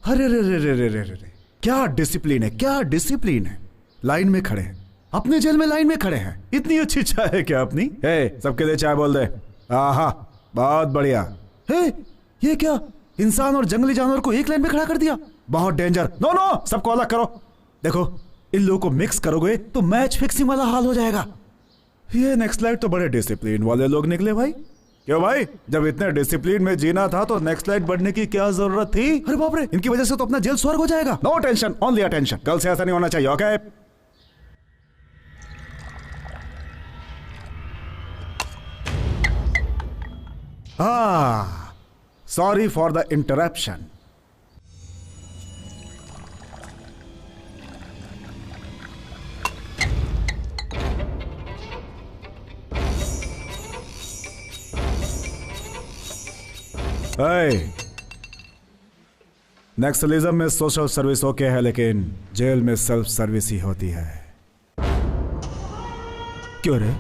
अरे रे रे रे रे रे रे, क्या डिसिप्लिन है, क्या डिसिप्लिन है। लाइन में खड़े हैं, अपने जेल में लाइन में खड़े हैं। इतनी अच्छी चाय है क्या अपनी? सबके लिए चाय बोल दे। आहा, बहुत बढ़िया। ये क्या, इंसान और जंगली जानवर को एक लाइन में खड़ा कर दिया? बहुत डेंजर। नो नो, सबको अलग करो। देखो, इन लोगों को मिक्स करोगे तो मैच फिक्सिंग वाला हाल हो जाएगा। ये नेक्स्ट लाइट तो बड़े डिसिप्लिन वाले लोग निकले भाई। क्यों भाई, जब इतने डिसिप्लिन में जीना था तो नेक्स्ट लाइट बढ़ने की क्या जरूरत थी? अरे बाप रे, इनकी वजह से तो अपना जेल स्वर्ग हो जाएगा। No tension, only attention. कल से ऐसा नहीं होना चाहिए, okay? Sorry for the interruption. Naxalism में सोशल सर्विस ओके है, लेकिन जेल में सेल्फ सर्विस ही होती है। क्यों रे,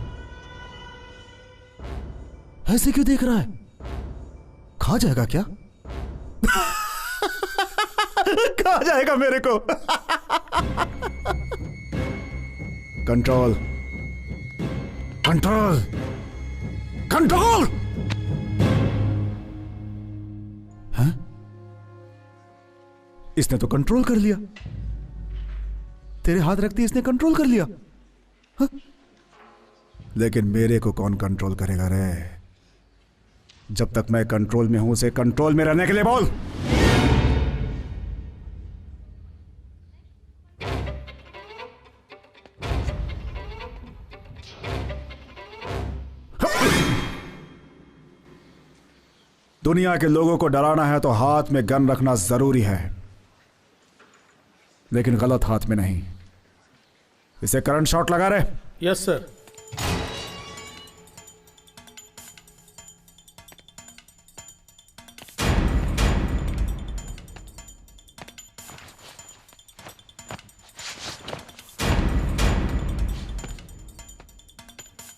ऐसे क्यों देख रहा है? खा जाएगा क्या? खा जाएगा मेरे को। Control control control. हाँ? इसने तो कंट्रोल कर लिया। तेरे हाथ रखती इसने कंट्रोल कर लिया। हाँ? लेकिन मेरे को कौन कंट्रोल करेगा रे? जब तक मैं कंट्रोल में हूं, उसे कंट्रोल में रहने के लिए बोल। दुनिया के लोगों को डराना है तो हाथ में गन रखना जरूरी है, लेकिन गलत हाथ में नहीं। इसे करंट शॉट लगा रहे। Yes sir.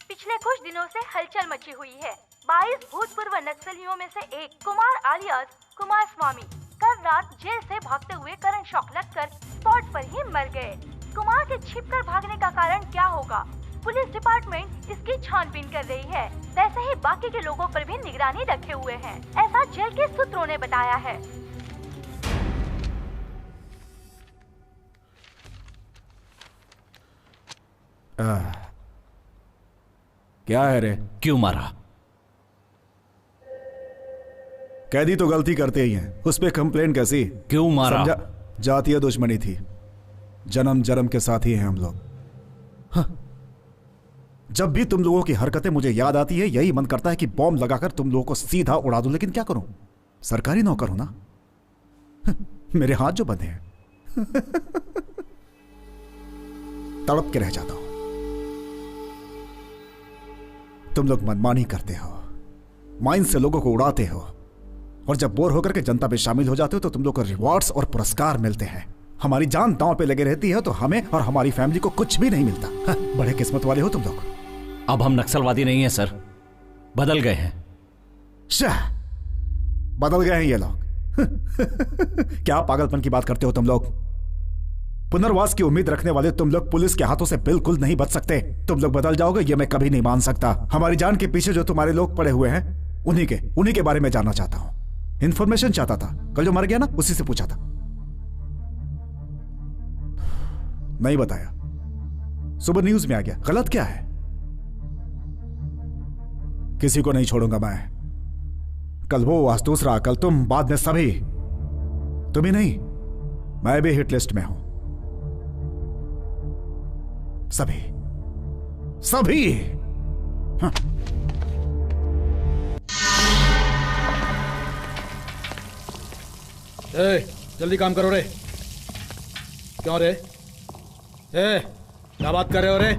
पिछले कुछ दिनों से हलचल मची हुई है। 22 भूतपूर्व नक्सलियों में से एक कुमार आलियास कुमार स्वामी कल रात जेल से भागते हुए करंट शॉक लगकर स्पॉट पर ही मर गए। कुमार के छिपकर भागने का कारण क्या होगा? पुलिस डिपार्टमेंट इसकी छानबीन कर रही है। वैसे ही बाकी के लोगों पर भी निगरानी रखे हुए हैं, ऐसा जेल के सूत्रों ने बताया है। क्या है रे? क्यों मारा? कैदी तो गलती करते ही हैं, उस पे कंप्लेन कैसी? क्यों मारा? जातीय दुश्मनी थी। जन्म जन्म के साथी हैं हम लोग। हाँ। जब भी तुम लोगों की हरकतें मुझे याद आती है, यही मन करता है कि बॉम्ब लगाकर तुम लोगों को सीधा उड़ा दूं, लेकिन क्या करूं? सरकारी नौकर हूं ना। मेरे हाथ जो बंधे हैं। तड़प के रह जाता हूं। तुम लोग मनमानी करते हो, माइंड से लोगों को उड़ाते हो, और जब बोर होकर के जनता में शामिल हो जाते हो तो तुम लोग को रिवॉर्ड्स और पुरस्कार मिलते हैं। हमारी जान दांव पे लगे रहती है तो हमें और हमारी फैमिली को कुछ भी नहीं मिलता। हाँ, बड़े किस्मत वाले हो तुम लोग। अब हम नक्सलवादी नहीं हैं सर, बदल गए हैं। शाह, बदल गए हैं ये लोग। क्या पागलपन की बात करते हो तुम लोग? पुनर्वास की उम्मीद रखने वाले तुम लोग पुलिस के हाथों से बिल्कुल नहीं बच सकते। तुम लोग बदल जाओगे ये मैं कभी नहीं मान सकता। हमारी जान के पीछे जो तुम्हारे लोग पड़े हुए हैं, उन्हीं के बारे में जानना चाहता हूं। इंफॉर्मेशन चाहता था। कल जो मर गया ना, उसी से पूछा था, नहीं बताया। सुबह न्यूज में आ गया। गलत क्या है? किसी को नहीं छोड़ूंगा मैं। कल वो, आज दूसरा, कल तुम, बाद में सभी। तुम ही नहीं, मैं भी हिट लिस्ट में हूं। सभी सभी। हाँ। जल्दी काम करो रे। क्यों रे? क्या बात कर रहे हो रे?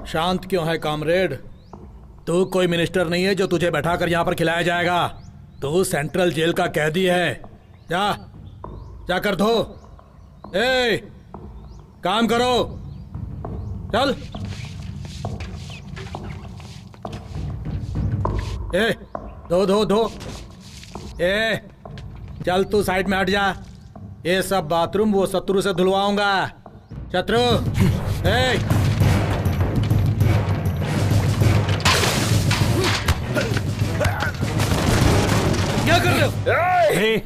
शांत क्यों है कामरेड? तू कोई मिनिस्टर नहीं है जो तुझे बैठाकर यहां पर खिलाया जाएगा। तू सेंट्रल जेल का कैदी है। जा, जाकर धो। काम करो। चल। ए, धो धो धो। ए, चल तू साइड में हट जा। ये सब बाथरूम वो शत्रु से धुलवाऊंगा। शत्रु, ए, क्या कर रहे हो? हे,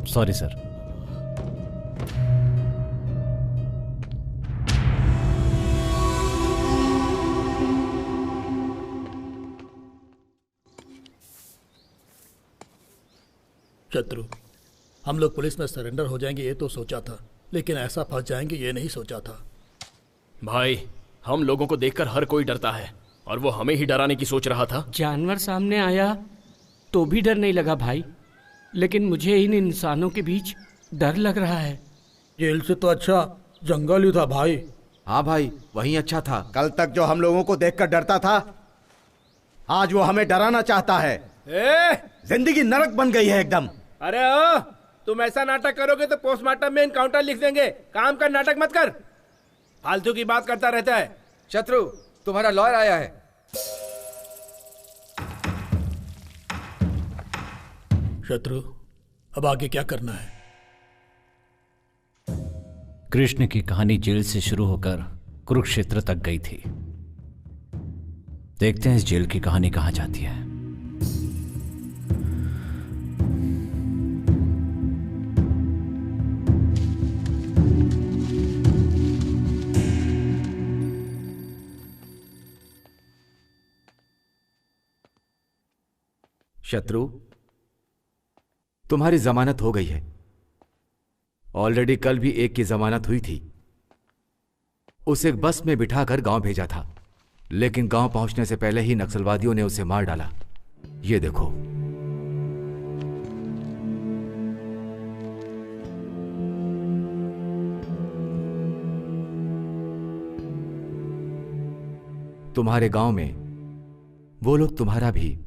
सॉरी सर। शत्रु, हम लोग पुलिस में सरेंडर हो जाएंगे ये तो सोचा था, लेकिन ऐसा फंस जाएंगे ये नहीं सोचा था। भाई, हम लोगों को देखकर हर कोई डरता है और वो हमें ही डराने की सोच रहा था। जानवर सामने आया तो भी डर नहीं लगा भाई, लेकिन मुझे इन इंसानों के बीच डर लग रहा है। जेल से तो अच्छा जंगल ही था भाई। हाँ भाई, वही अच्छा था। कल तक जो हम लोगों को देखकर डरता था, आज वो हमें डराना चाहता है। जिंदगी नरक बन गई है एकदम। अरे ओ, तुम ऐसा नाटक करोगे तो पोस्टमार्टम में एनकाउंटर लिख देंगे। काम का नाटक मत कर, फालतू की बात करता रहता है। शत्रु, तुम्हारा लॉयर आया है। शत्रु, अब आगे क्या करना है? कृष्ण की कहानी जेल से शुरू होकर कुरुक्षेत्र तक गई थी। देखते हैं इस जेल की कहानी कहां जाती है। शत्रु, तुम्हारी जमानत हो गई है। ऑलरेडी कल भी एक की जमानत हुई थी। उसे बस में बिठाकर गांव भेजा था, लेकिन गांव पहुंचने से पहले ही नक्सलवादियों ने उसे मार डाला। ये देखो। तुम्हारे गांव में वो लोग तुम्हारा भी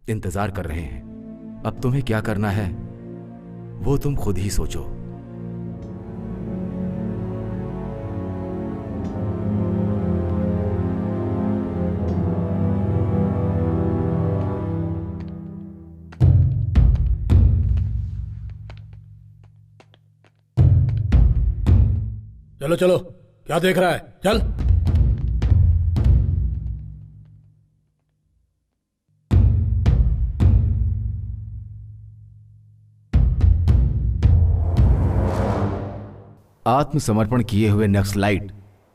इंतजार कर रहे हैं। अब तुम्हें क्या करना है वो तुम खुद ही सोचो। चलो चलो, क्या देख रहा है? चल। आत्मसमर्पण किए हुए नक्सलाइट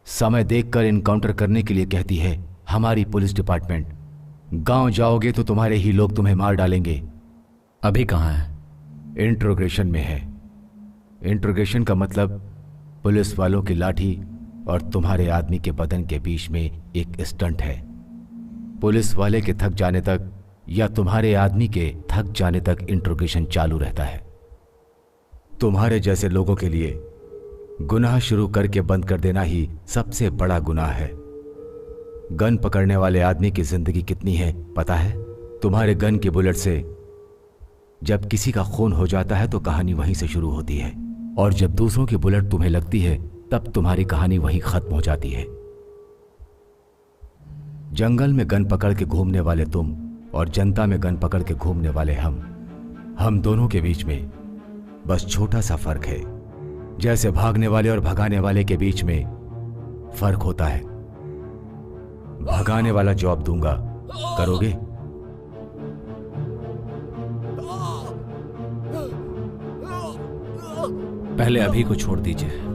समय देखकर इनकाउंटर करने के लिए कहती है हमारी पुलिस डिपार्टमेंट। गांव जाओगे तो तुम्हारे ही लोग तुम्हें मार डालेंगे। अभी कहां है? इंट्रोगेशन में है। इंट्रोगेशन का मतलब पुलिस वालों की लाठी और तुम्हारे आदमी के बदन के बीच में एक स्टंट है। पुलिस वाले के थक जाने तक या तुम्हारे आदमी के थक जाने तक इंट्रोगेशन चालू रहता है। तुम्हारे जैसे लोगों के लिए गुनाह शुरू करके बंद कर देना ही सबसे बड़ा गुनाह है। गन पकड़ने वाले आदमी की जिंदगी कितनी है पता है? तुम्हारे गन के बुलेट से जब किसी का खून हो जाता है तो कहानी वहीं से शुरू होती है, और जब दूसरों की बुलेट तुम्हें लगती है तब तुम्हारी कहानी वहीं खत्म हो जाती है। जंगल में गन पकड़ के घूमने वाले तुम और जनता में गन पकड़ के घूमने वाले हम दोनों के बीच में बस छोटा सा फर्क है, जैसे भागने वाले और भगाने वाले के बीच में फर्क होता है। भगाने वाला जॉब दूंगा, करोगे? पहले अभी को छोड़ दीजिए।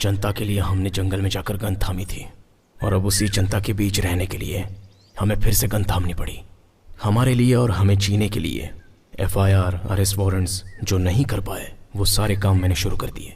जनता के लिए हमने जंगल में जाकर गन थामी थी, और अब उसी जनता के बीच रहने के लिए हमें फिर से गन थामनी पड़ी। हमारे लिए और हमें जीने के लिए FIR, अरेस्ट वारंट्स जो नहीं कर पाए वो सारे काम मैंने शुरू कर दिए।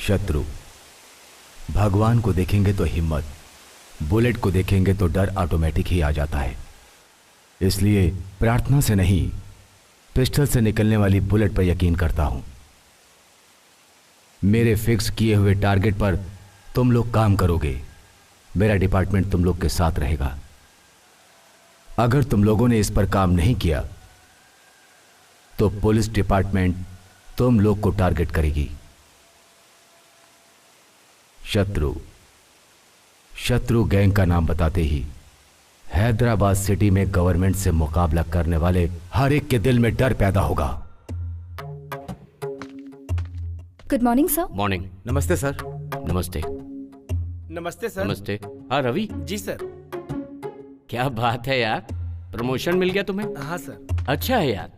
शत्रु भगवान को देखेंगे तो हिम्मत, बुलेट को देखेंगे तो डर ऑटोमेटिक ही आ जाता है। इसलिए प्रार्थना से नहीं, पिस्टल से निकलने वाली बुलेट पर यकीन करता हूं। मेरे फिक्स किए हुए टारगेट पर तुम लोग काम करोगे, मेरा डिपार्टमेंट तुम लोग के साथ रहेगा। अगर तुम लोगों ने इस पर काम नहीं किया तो पुलिस डिपार्टमेंट तुम लोग को टारगेट करेगी। शत्रु गैंग का नाम बताते ही हैदराबाद सिटी में गवर्नमेंट से मुकाबला करने वाले हर एक के दिल में डर पैदा होगा। Good morning sir. मॉर्निंग। नमस्ते सर। नमस्ते। नमस्ते सर। नमस्ते। हाँ रवि। जी सर। क्या बात है यार, प्रमोशन मिल गया तुम्हें? हाँ सर। अच्छा है यार,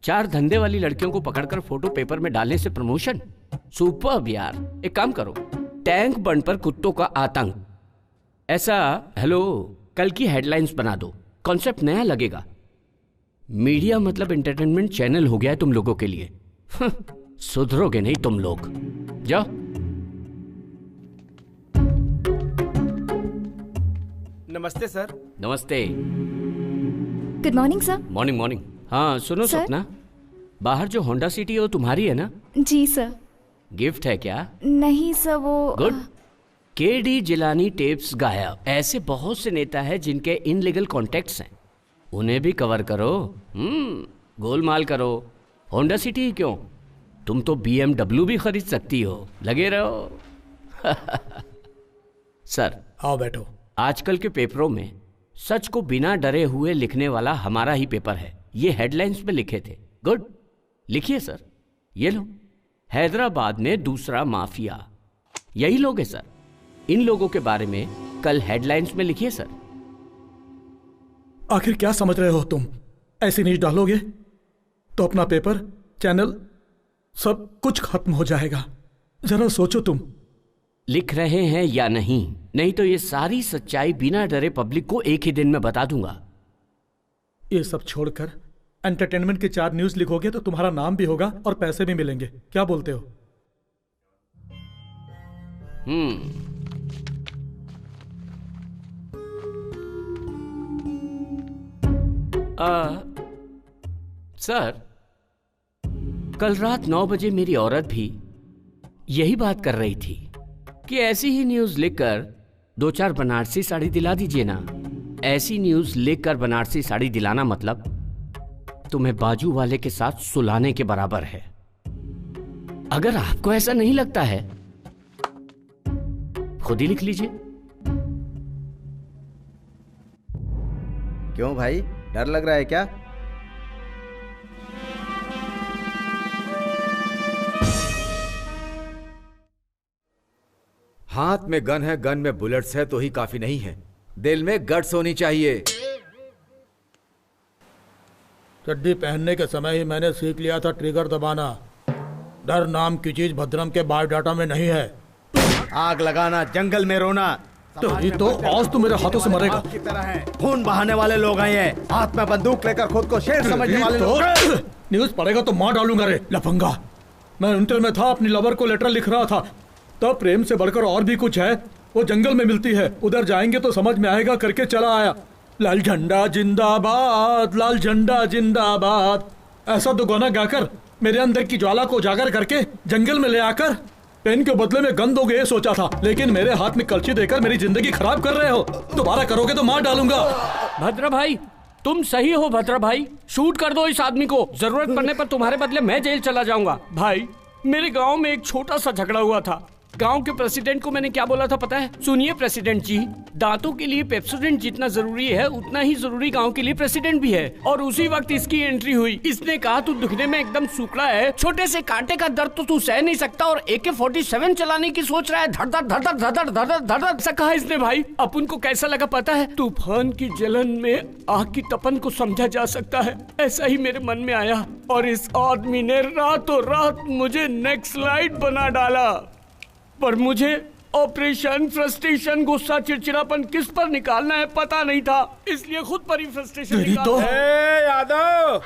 4 धंधे वाली लड़कियों को पकड़कर फोटो पेपर में डालने से प्रमोशन, सुपर्ब यार। एक काम करो, टैंक बंड पर कुत्तों का आतंक, ऐसा हेलो कल की हेडलाइंस बना दो। कॉन्सेप्ट नया लगेगा। मीडिया मतलब एंटरटेनमेंट चैनल हो गया है तुम लोगों के लिए। सुधरोगे नहीं तुम लोग। जाओ। नमस्ते सर। नमस्ते। Good morning sir. Morning morning. हाँ सुनो सर? सपना, बाहर जो होंडा सिटी है वो तुम्हारी है ना? जी सर। गिफ्ट है क्या? नहीं सर, वो गुड। केडी जिलानी टेप्स गायब। ऐसे बहुत से नेता हैं जिनके इनलीगल कॉन्टेक्ट्स हैं, उन्हें भी कवर करो। गोलमाल करो। होंडा सिटी ही क्यों, तुम तो BMW भी खरीद सकती हो। लगे रहो। सर आओ बैठो। आजकल के पेपरों में सच को बिना डरे हुए लिखने वाला हमारा ही पेपर है। ये हेडलाइंस में लिखे थे। गुड, लिखिए सर। ये लो, हैदराबाद में दूसरा माफिया। यही लोग हैं सर। इन लोगों के बारे में कल हेडलाइंस में लिखिए सर। आखिर क्या समझ रहे हो तुम? ऐसी न्यूज डालोगे तो अपना पेपर, चैनल, सब कुछ खत्म हो जाएगा। जरा सोचो तुम। लिख रहे हैं या नहीं? नहीं तो ये सारी सच्चाई बिना डरे पब्लिक को एक ही दिन में बता दूंगा। ये सब छोड़कर एंटरटेनमेंट की 4 न्यूज लिखोगे तो तुम्हारा नाम भी होगा और पैसे भी मिलेंगे। क्या बोलते हो? सर, कल रात 9 बजे मेरी औरत भी यही बात कर रही थी कि ऐसी ही न्यूज लिखकर 2-4 बनारसी साड़ी दिला दीजिए ना। ऐसी न्यूज लिखकर बनारसी साड़ी दिलाना मतलब तुम्हें बाजू वाले के साथ सुलाने के बराबर है। अगर आपको ऐसा नहीं लगता है, खुद ही लिख लीजिए। क्यों भाई, डर लग रहा है क्या? हाथ में गन है, गन में बुलेट्स है तो ही काफी नहीं है, दिल में गट्स होनी चाहिए। चड्डी पहनने के समय ही मैंने सीख लिया था ट्रिगर दबाना। डर नाम की चीज भद्रम के बायोडाटा में नहीं है। आग लगाना, जंगल में रोना, तो आज तू मेरे हाथों से मरेगा। की तरह है। खून बहाने वाले लोग आए हैं, हाथ में बंदूक लेकर खुद को शेर समझने वाले लोग। न्यूज पढ़ेगा तो मार डालूंगा रे लफंगा। मैं इंटर में था, अपनी लवर को लेटर लिख रहा था, तब प्रेम से बढ़कर और भी कुछ है वो जंगल में मिलती है, उधर जाएंगे तो समझ में आएगा करके चला आया। लाल झंडा जिंदाबाद, लाल झंडा जिंदाबाद, ऐसा दो गाना गाकर मेरे अंदर की ज्वाला को उजागर करके जंगल में ले आकर पेन के बदले में गन दोगे ये सोचा था, लेकिन मेरे हाथ में कलची देकर मेरी जिंदगी खराब कर रहे हो। दोबारा करोगे तो मार डालूंगा। भद्रा भाई, तुम सही हो। भद्रा भाई, शूट कर दो इस आदमी को। जरूरत पड़ने पर तुम्हारे बदले मैं जेल चला जाऊंगा। भाई, मेरे गांव में एक छोटा सा झगड़ा हुआ था। गांव के प्रेसिडेंट को मैंने क्या बोला था पता है? सुनिए प्रेसिडेंट जी, दांतों के लिए पेप्सोडेंट जितना जरूरी है उतना ही जरूरी गांव के लिए प्रेसिडेंट भी है। और उसी वक्त इसकी एंट्री हुई। इसने कहा तू दिखने में एकदम सूखड़ा है, छोटे से कांटे का दर्द तो तू सह नहीं सकता और AK-47 चलाने की सोच रहा है। धड़ धड़ धड़ धड़ धड़ धड़ धड़ धड़ ऐसा कहा इसने। भाई, अपन को कैसा लगा पता है? तूफान की जलन में आग की तपन को समझा जा सकता है, ऐसा ही मेरे मन में आया। और इस आदमी ने रातों रात मुझे नेक्स्ट स्लाइड बना डाला। पर मुझे ऑपरेशन, फ्रस्ट्रेशन, गुस्सा, चिड़चिड़ापन किस पर निकालना है पता नहीं था, इसलिए खुद पर ही फ्रस्ट्रेशन निकाला। यादव,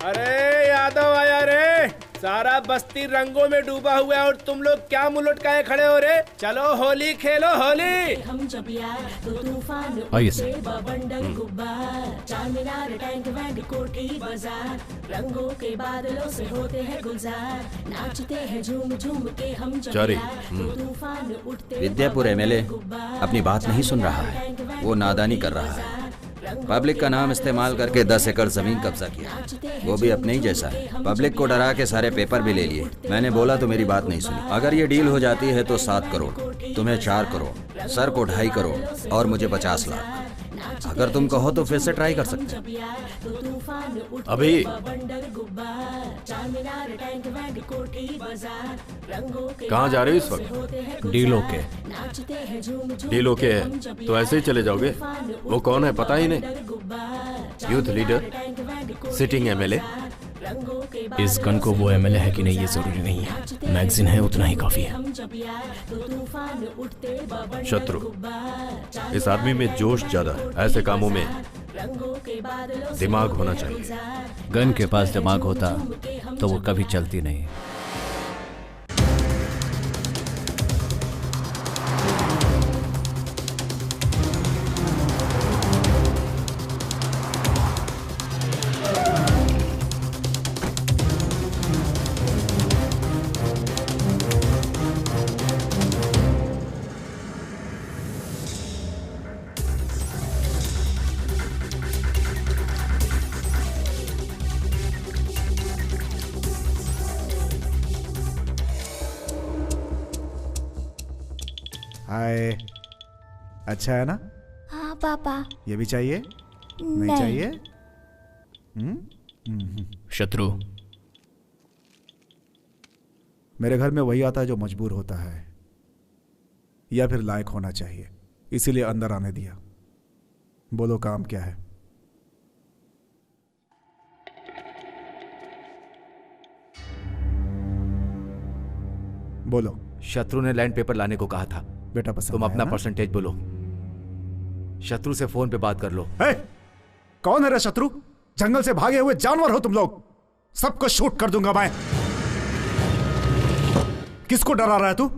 अरे यादव आया रे। सारा बस्ती रंगों में डूबा हुआ है और तुम लोग क्या मुंह लटकाए खड़े हो रे? चलो होली खेलो, होली। हम जब यार तो तूफान आइए सर। बंडल गुब्बार, चारमीनार, टैंक बैंड, कोठी बाजार, रंगों के बादलों से होते हैं गुलजार, नाचते हैं झूम झूम के हम जब यार तो तूफान उठते। विद्यापुर MLA अपनी बात नहीं सुन रहा है, वो नादानी कर रहा है। पब्लिक का नाम इस्तेमाल करके 10 एकड़ जमीन कब्जा किया, वो भी अपने ही जैसा है। पब्लिक को डरा के सारे पेपर भी ले लिए। मैंने बोला तो मेरी बात नहीं सुनी। अगर ये डील हो जाती है तो 7 करोड़, तुम्हें 4 करोड़, सर को 2.5 करोड़ और मुझे 50 लाख। अगर तुम कहो तो फिर से ट्राई कर सकते हैं। अभी कहाँ जा रहे हो इस वक्त? डीलों के। डीलों के है तो ऐसे ही चले जाओगे? वो कौन है पता ही नहीं। Youth leader, sitting MLA। इस गन को वो MLA है कि नहीं ये जरूरी नहीं है, मैगजीन है उतना ही काफी है। शत्रु, इस आदमी में जोश ज्यादा है, ऐसे कामों में दिमाग होना चाहिए। गन के पास दिमाग होता तो वो कभी चलती नहीं। हाय, अच्छा है ना? हाँ पापा। ये भी चाहिए? नहीं चाहिए? शत्रु, मेरे घर में वही आता है जो मजबूर होता है। या फिर लायक होना चाहिए, इसीलिए अंदर आने दिया। बोलो काम क्या है? बोलो। शत्रु ने लैंड पेपर लाने को कहा था। बेटा पसंद तुम अपना ना? परसेंटेज बोलो। शत्रु से फोन पे बात कर लो। कौन है रे शत्रु? जंगल से भागे हुए जानवर हो तुम लोग, सबको शूट कर दूंगा मैं। किसको डरा रहा है तू?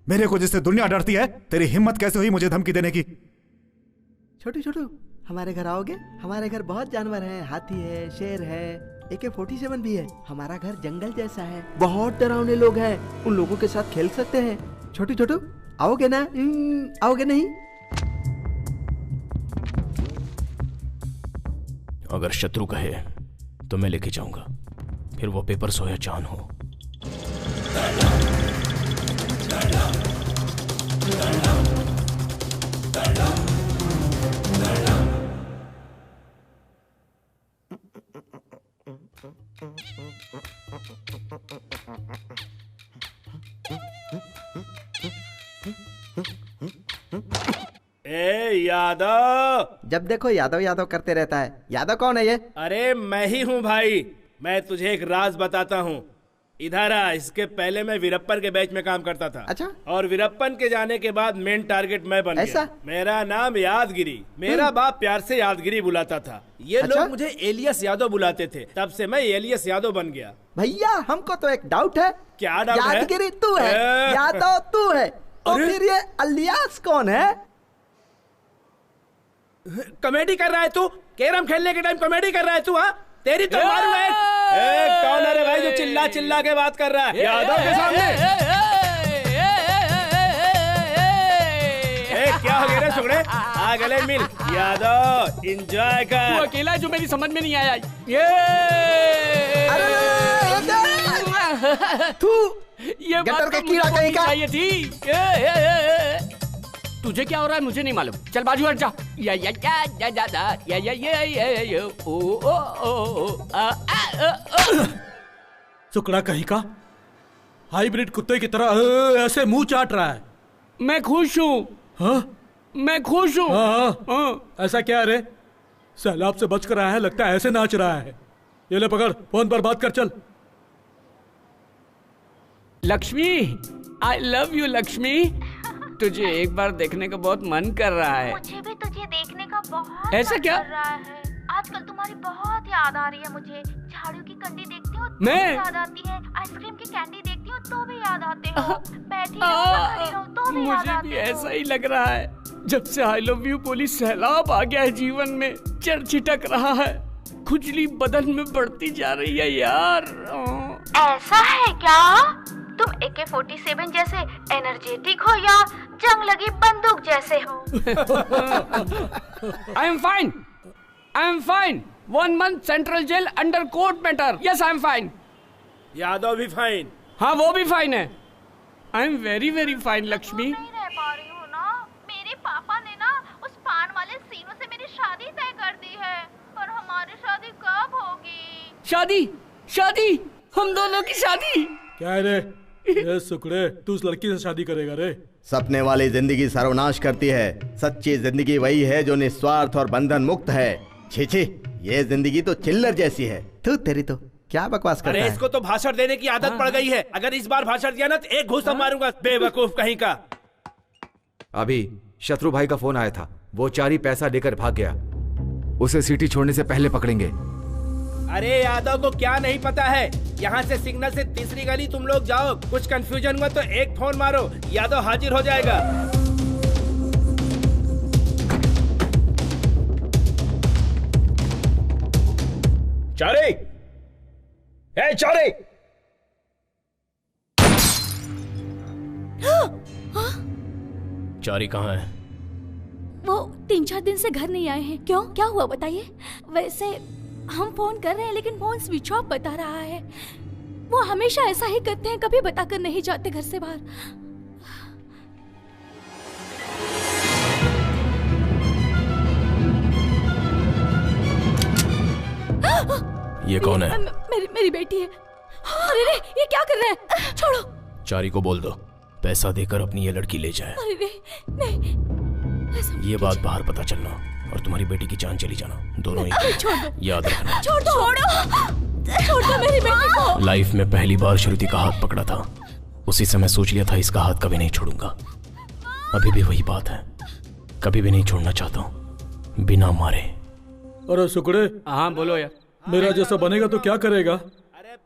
मेरे को जिससे दुनिया डरती है, तेरी हिम्मत कैसे हुई मुझे धमकी देने की? छोटू छोटू, हमारे घर आओगे? हमारे घर बहुत जानवर हैं, हाथी है, शेर है, AK-47 भी है। हमारा घर जंगल जैसा है, बहुत डरावने लोग हैं, उन लोगों के साथ खेल सकते हैं। छोटू छोटू आओगे ना? आओगे नहीं? अगर शत्रु कहे तो मैं लेके जाऊंगा, फिर वो पेपर सोया चांद हो। ए यादव, जब देखो यादव यादव करते रहता है। यादव कौन है ये? अरे मैं ही हूँ भाई। मैं तुझे एक राज बताता हूँ। इधर आ। इसके पहले मैं वीरप्पन के बैच में काम करता था। अच्छा। और वीरप्पन के जाने के बाद मेन टारगेट मैं बन ऐसा? गया। मेरा नाम यादगिरी। मेरा बाप प्यार से यादगिरी बुलाता था। ये अच्छा? लोग मुझे एलियस यादव बुलाते थे, तब से मैं एलियस यादव बन गया। भैया हमको तो एक डाउट है। क्या डाउट है? यादगिरी तू है, यादव तू है, तो फिर ये अलियास कौन है? कॉमेडी कर रहा है तू? कैरम खेलने के टाइम कॉमेडी कर रहा है तू? हाँ, तेरी तो मारू है। कौन है रे भाई जो चिल्ला चिल्ला के बात कर रहा है यादव के सामने? क्या हो गया रे सुगड़े? आ गले मिल। यादव एंजॉय कर। तू अकेला है जो मेरी समझ में नहीं आया। तू ये गटर के कीड़ा कहीं का? चाहिए थी। तुझे क्या हो रहा है मुझे नहीं मालूम। चल बाजू हट जा। या या या या या या या या या या ओ ओ ओ सुकड़ा कहीं का हाइब्रिड कुत्ते की तरह ऐसे मुंह चाट रहा है। मैं खुश हूँ। हाँ? मैं खुश हूँ। हाँ। ऐसा क्या है रे? सैलाब से बच कर आया है, लगता है ऐसे नाच रहा है। ये ले पकड़, फोन पर बात कर चल। Lakshmi, I love you Lakshmi. तुझे एक बार देखने का बहुत मन कर रहा है। मुझे भी तुझे देखने का बहुत ऐसा मन क्या? कर रहा है। आजकल तुम्हारी बहुत याद आ रही है मुझे। झाड़ू की कंडी देखती हूँ तो मैं? भी याद आती है। आइसक्रीम की कैंडी देखती हूँ तो भी याद आते हो। बैठी रहूं या खड़ी रहूं तो भी याद मुझे आते भी हो। ऐसा ही लग रहा है। जब से आई लव यू बोली सैलाब आ गया है जीवन में, चढ़ छिटक रहा है, खुजली बदन में बढ़ती जा रही है यार। ऐसा है क्या? तुम AK-47 जैसे एनर्जेटिक हो या जंग लगी बंदूक जैसे हो? I am fine. I am fine. 1 month central jail under court matter. Yes I am fine. Yadav भी फाइन। हाँ वो भी फाइन है। I am very very fine Lakshmi. नहीं रह पा रही हूँ ना। मेरे पापा ने ना उस पान वाले सीनों से मेरी शादी तय कर दी है, पर हमारी शादी कब होगी? शादी? शादी? हम दोनों की शादी? क्या है रे? ये सुकड़े, तू उस लड़की से शादी करेगा रे? सपने वाली जिंदगी सर्वनाश करती है। सच्ची जिंदगी वही है जो निस्वार्थ और बंधन मुक्त है। छी छी, ये जिंदगी तो चिल्लर जैसी है। तू तेरी तो क्या बकवास करता अरे है? इसको तो भाषण देने की आदत पड़ गई है। अगर इस बार भाषण दिया ना तो एक घूसा मारूंगा, बेवकूफ कहीं का। अभी शत्रु भाई का फोन आया था, वो 4 पैसा लेकर भाग गया। उसे सिटी छोड़ने से पहले पकड़ेंगे। अरे यादव को क्या नहीं पता है? यहाँ से सिग्नल से तीसरी गली तुम लोग जाओ। कुछ कंफ्यूजन हुआ तो एक फोन मारो, यादव हाजिर हो जाएगा। चारे, ए चारे। चारी कहाँ है? वो 3-4 दिन से घर नहीं आए हैं। क्यों, क्या हुआ बताइए? वैसे हम फोन कर रहे हैं लेकिन फोन स्विच ऑफ बता रहा है। वो हमेशा ऐसा ही करते हैं, कभी बताकर नहीं जाते घर से बाहर। ये कौन है? मेरी बेटी है। अरे रे, ये क्या कर रहे हैं? छोड़ो। चारी को बोल दो पैसा देकर अपनी ये लड़की ले जाए। अरे नहीं, ये बात बाहर पता चलना और तुम्हारी बेटी की जान चली जाना, दोनों ही याद रखना। छोड़ दो मेरी बेटी को। लाइफ में पहली बार श्रुति का हाथ पकड़ा था, उसी समय सोच लिया था इसका हाथ कभी नहीं छोड़ूंगा। अभी भी वही बात है, कभी भी नहीं छोड़ना चाहता हूँ बिना मारे। अरे सुकड़े। हाँ बोलो यार। मेरा जैसा बनेगा तो क्या करेगा?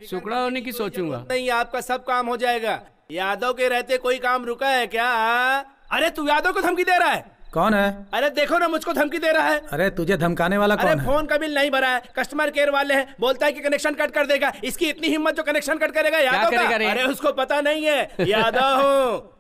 सुकड़ा होने की सोचूंगा। नहीं, आपका सब काम हो जाएगा। यादव के रहते कोई काम रुका है क्या? अरे तू यादव को धमकी दे रहा है? कौन है? अरे देखो ना, मुझको धमकी दे रहा है। अरे तुझे धमकाने वाला कौन है? फोन का बिल नहीं भरा है, कस्टमर केयर वाले हैं, बोलता है कि कनेक्शन कट कर देगा। इसकी इतनी हिम्मत जो कनेक्शन कट करेगा यादव का? अरे उसको पता नहीं है, यादव हूँ।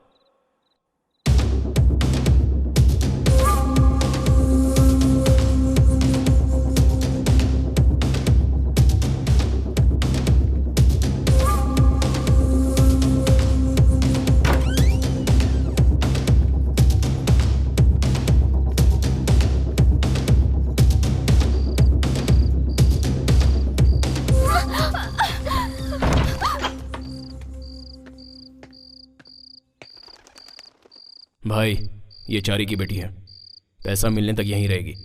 भाई, ये चारी की बेटी है, पैसा मिलने तक यहीं रहेगी।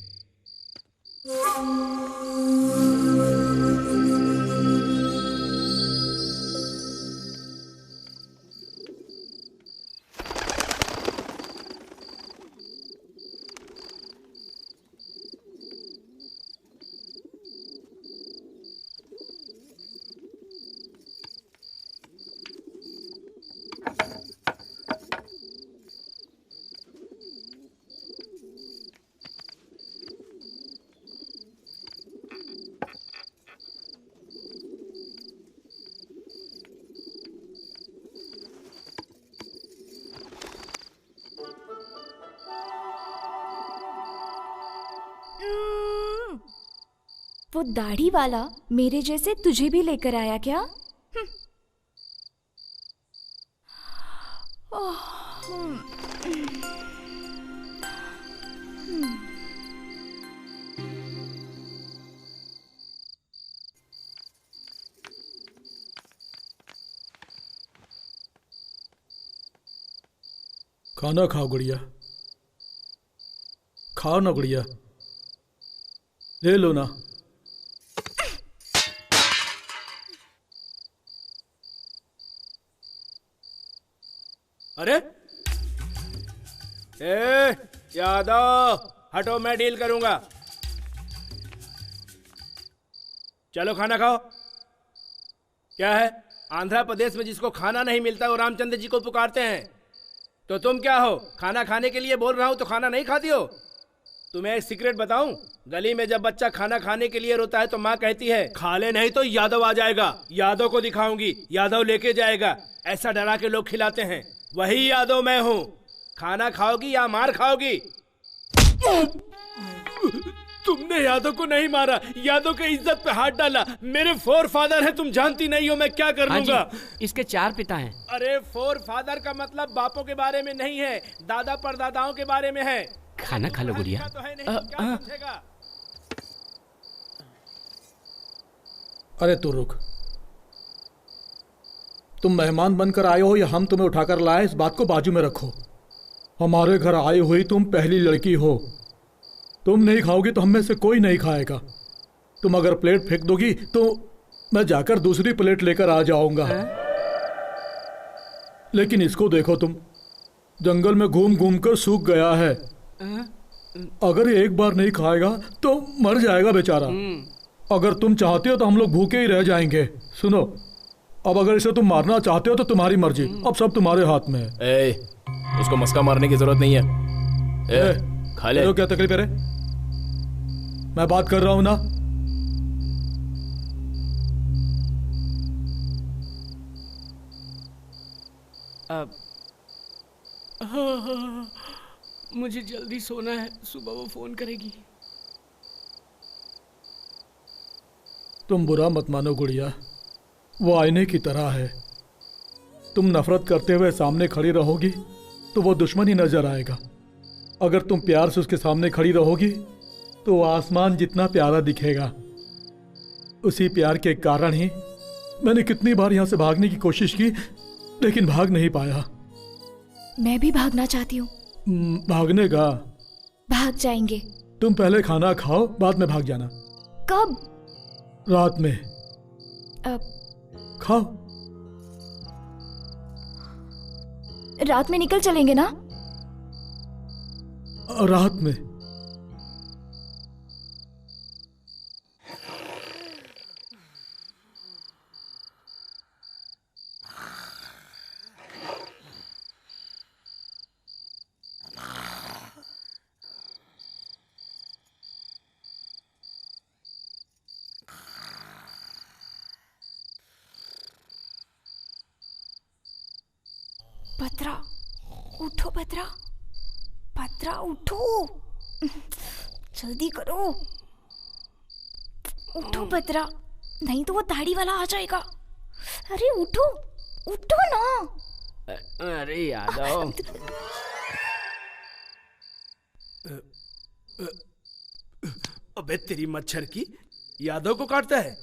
वो दाढ़ी वाला मेरे जैसे तुझे भी लेकर आया क्या? खाना खाओ गुड़िया, खाओ ना गुड़िया, ले लो ना। अरे यादव हटो, मैं डील करूंगा। चलो खाना खाओ। क्या है, आंध्र प्रदेश में जिसको खाना नहीं मिलता वो रामचंद्र जी को पुकारते हैं, तो तुम क्या हो? खाना खाने के लिए बोल रहा हूं तो खाना नहीं खाती हो? तुम्हें एक सीक्रेट बताऊं, गली में जब बच्चा खाना खाने के लिए रोता है तो माँ कहती है खा ले नहीं तो यादव आ जाएगा, यादव को दिखाऊंगी, यादव लेके जाएगा। ऐसा डरा के लोग खिलाते हैं, वही यादव मैं हूं। खाना खाओगी या मार खाओगी? तुमने यादव को नहीं मारा, यादव के इज्जत पे हाथ डाला। मेरे फोर फादर है, तुम जानती नहीं हो मैं क्या कर लूंगा। इसके 4 पिता हैं। अरे फोर फादर का मतलब बापों के बारे में नहीं है, दादा परदादाओं के बारे में है। खाना खा लो गुड़िया। अरे तू रुक, तुम मेहमान बनकर आए हो या हम तुम्हें उठाकर लाए, इस बात को बाजू में रखो। हमारे घर आई हुई तुम पहली लड़की हो, तुम नहीं खाओगी तो हम में से कोई नहीं खाएगा। तुम अगर प्लेट फेंक दोगी तो मैं जाकर दूसरी प्लेट लेकर आ जाऊंगा। लेकिन इसको देखो, तुम जंगल में घूम घूम कर सूख गया है। अगर ये एक बार नहीं खाएगा तो मर जाएगा बेचारा। अगर तुम चाहते हो तो हम लोग भूखे ही रह जाएंगे। सुनो, अब अगर इसे तुम मारना चाहते हो तो तुम्हारी मर्जी, अब सब तुम्हारे हाथ में है। उसको मस्का मारने की जरूरत नहीं है। खा ले। तो क्या तकलीफ है रे? मैं बात कर रहा हूं ना। अब मुझे जल्दी सोना है, सुबह वो फोन करेगी। तुम बुरा मत मानो गुड़िया, वो आईने की तरह है। तुम नफरत करते हुए सामने खड़ी रहोगी तो वो दुश्मन ही नजर आएगा। अगर तुम प्यार से उसके सामने खड़ी रहोगी तो आसमान जितना प्यारा दिखेगा। उसी प्यार के कारण ही मैंने कितनी बार यहां से भागने की कोशिश की, लेकिन भाग नहीं पाया। मैं भी भागना चाहती हूँ। भागने का? भाग जाएंगे। तुम पहले खाना खाओ, बाद में भाग जाना। कब? रात में। खाओ। रात में निकल चलेंगे ना? रात में। भद्रा, उठो भद्रा, भद्रा उठो, जल्दी करो, उठो भद्रा, नहीं तो वो दाढ़ी वाला आ जाएगा। अरे उठो, उठो ना। अरे यादव। अबे तेरी मच्छर की, यादव को काटता है।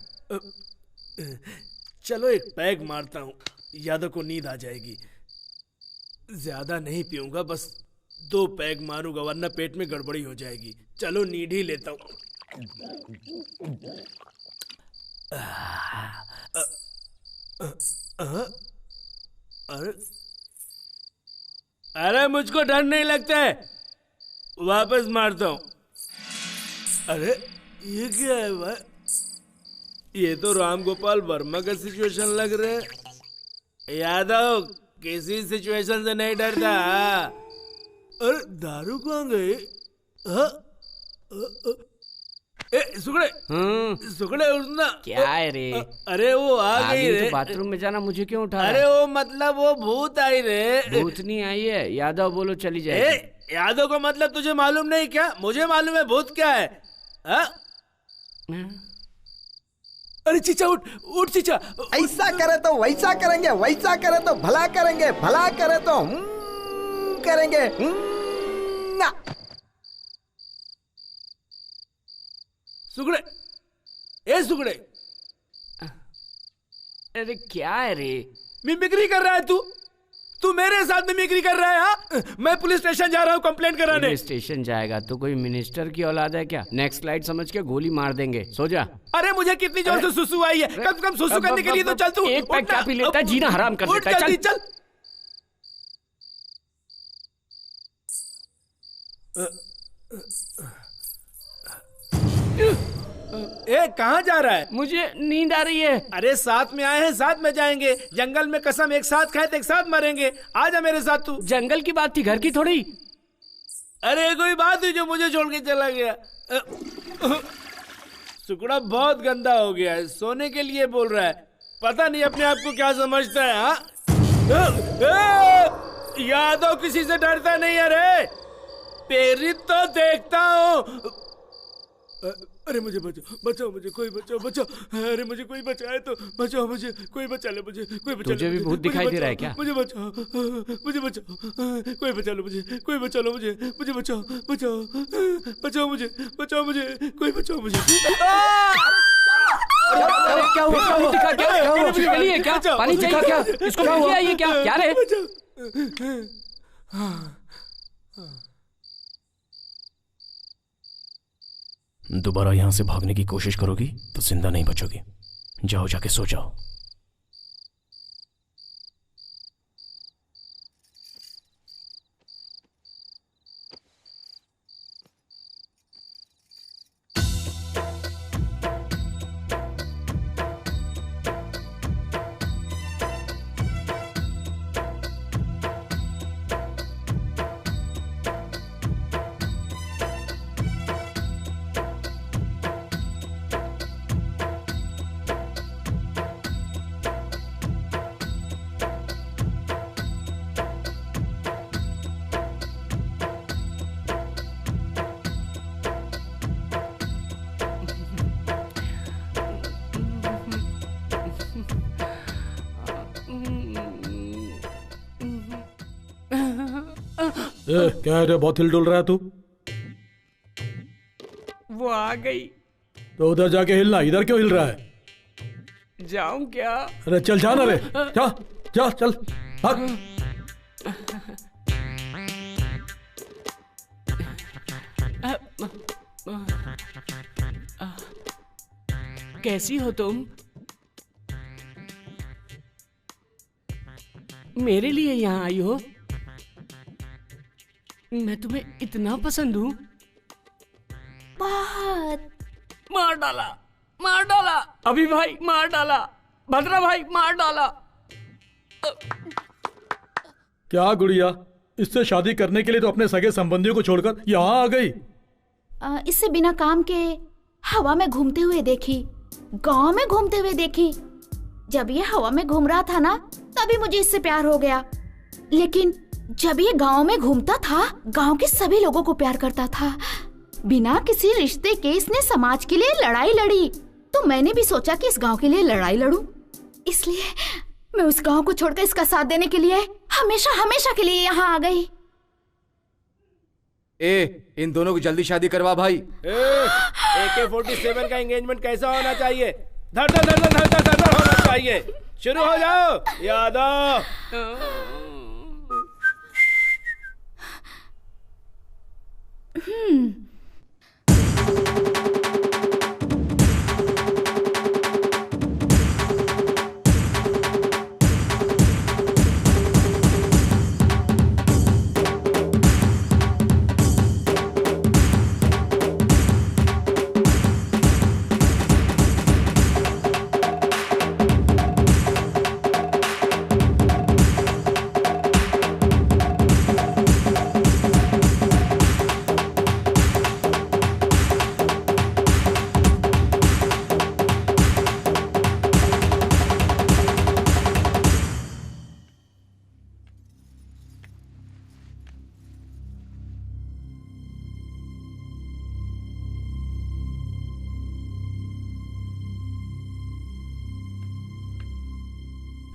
चलो एक पैग मारता हूँ, यादव को नींद आ जाएगी। ज्यादा नहीं पीऊंगा, बस 2 पैग मारूंगा, वरना पेट में गड़बड़ी हो जाएगी। चलो नींद ही लेता हूँ। अरे मुझको डर नहीं लगता है, वापस मारता हूँ। अरे ये क्या है भाई? ये तो राम गोपाल वर्मा का सिचुएशन लग रहा है। यादव किसी सिचुएशन से नहीं डरता। अरे दारू कहाँ गई? सुगड़े, सुगड़े उठना। क्या है रे? अरे वो आ गई रे। तो बाथरूम में जाना, मुझे क्यों उठा? अरे वो मतलब वो भूत आई रे। भूत नहीं आई है, यादव बोलो चली जाए। यादव का मतलब तुझे मालूम नहीं क्या? मुझे मालूम है भूत क्या है। अरे चीचा उठ, उठ चीचा। ऐसा करे तो वैसा करेंगे, वैसा करे तो भला करेंगे, भला करे तो करेंगे ना। सुगड़े, ए सुगड़े। अरे क्या है रे? मिमिक्री कर रहा है तू मेरे साथ मिमिक्री कर रहा है। हाँ? मैं पुलिस स्टेशन जा रहा हूँ कंप्लेंट कराने। पुलिस स्टेशन जाएगा तो कोई मिनिस्टर की औलाद है क्या? नेक्स्ट लाइट समझ के गोली मार देंगे, सो जा। अरे मुझे कितनी जोर से सुसु आई है, कम से कम सुसु करने के लिए तो चल तू। एक पैक क्या पी लेता है, जीना हराम कर देता है। चल। ए कहाँ जा रहा है? मुझे नींद आ रही है। अरे साथ में आए हैं, साथ में जाएंगे। जंगल में कसम एक साथ खाए तो एक साथ मरेंगे। आजा मेरे साथ तू। जंगल की बात थी, घर की थोड़ी। अरे कोई बात हुई जो मुझे छोड़ के चला गया। सुकड़ा बहुत गंदा हो गया है, सोने के लिए बोल रहा है। पता नहीं अपने आप को क्या समझता है। हाँ? यादव किसी से डरता नहीं है रे। प्रेरित तो देखता हूँ। अरे मुझे बचाओ, बचाओ मुझे, कोई बचाओ, बचाओ। अरे मुझे कोई बचाए तो बचाओ, मुझे कोई बचा ले, मुझे कोई बचा ले। तुझे भी भूत दिखाई दे रहा है क्या? मुझे बचाओ, मुझे बचाओ, कोई बचा लो मुझे, कोई बचा लो मुझे, मुझे बचाओ, बचाओ, बचाओ मुझे, बचाओ मुझे, कोई बचाओ मुझे। क्या हुआ? क्या चलिए, क्या पानी चाहिए क्या? इसको क्या ये क्या क्या रे? दोबारा यहां से भागने की कोशिश करोगी तो जिंदा नहीं बचोगी। जाओ, जाके सो जाओ। क्या है, बहुत हिल डुल रहा है तू? वो आ गई तो उधर जाके हिलना, इधर क्यों हिल रहा है? जाऊं क्या? अरे चल जाना रे, जा जा चल भाग। कैसी हो तुम? मेरे लिए यहाँ आई हो? मैं तुम्हें इतना पसंद हूँ? बहुत। मार डाला, मार डाला, अभी भाई मार डाला, भद्रा भाई मार डाला। क्या गुड़िया, इससे शादी करने के लिए तो अपने सगे संबंधियों को छोड़कर यहाँ आ गई? इससे बिना काम के हवा में घूमते हुए देखी, गांव में घूमते हुए देखी। जब ये हवा में घूम रहा था ना, तभी मुझे इससे प्यार हो गया। लेकिन जब ये गांव में घूमता था, गांव के सभी लोगों को प्यार करता था। बिना किसी रिश्ते के इसने समाज के लिए लड़ाई लड़ी, तो मैंने भी सोचा कि इस गांव के लिए लड़ाई लड़ूं। इसलिए मैं उस गांव को छोड़कर इसका साथ देने के लिए हमेशा हमेशा के लिए यहाँ आ गई। इन दोनों की जल्दी शादी करवा भाई। AK-47 का एंगेजमेंट कैसा होना चाहिए? धड़ धड़ धड़ धड़ धड़ धड़ होना चाहिए। शुरू हो जाओ यादव।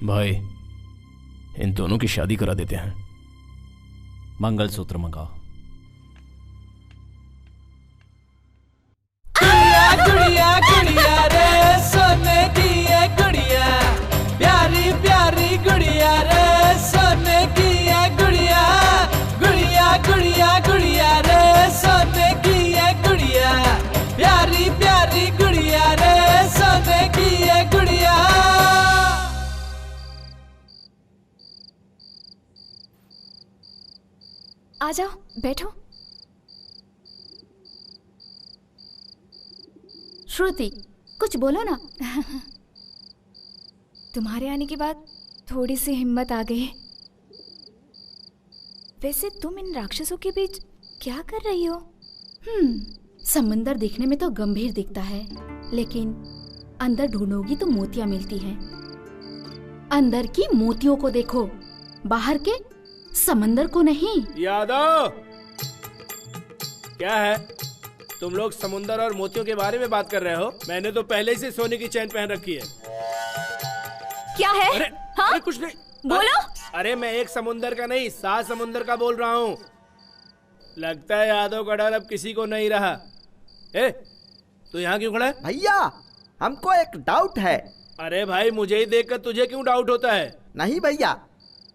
भाई, इन दोनों की शादी करा देते हैं। मंगलसूत्र मंगाओ। गुड़िया गुड़िया रे सोने की है गुड़िया, प्यारी प्यारी गुड़िया रे सोने की है गुड़िया। गुड़िया गुड़िया गुड़िया रे सोने की है गुड़िया, प्यारी प्यारी गुड़िया रे सोने की है गुड़िया। आ जाओ, बैठो। श्रुति, कुछ बोलो ना। तुम्हारे आने के बाद थोड़ी सी हिम्मत आ गई। वैसे तुम इन राक्षसों के बीच क्या कर रही हो? समंदर देखने में तो गंभीर दिखता है, लेकिन अंदर ढूंढोगी तो मोतियां मिलती हैं। अंदर की मोतियों को देखो, बाहर के समंदर को नहीं। यादव, क्या है? तुम लोग समुंदर और मोतियों के बारे में बात कर रहे हो? मैंने तो पहले से सोने की चैन पहन रखी है। क्या है? अरे कुछ नहीं, बोलो। अरे मैं एक समुंदर का नहीं, 7 समुंदर का बोल रहा हूँ। लगता है यादव का डर अब किसी को नहीं रहा। तू यहाँ क्यों खड़ा है? भैया, हमको एक डाउट है। अरे भाई, मुझे ही देखकर तुझे क्यों डाउट होता है? नहीं भैया,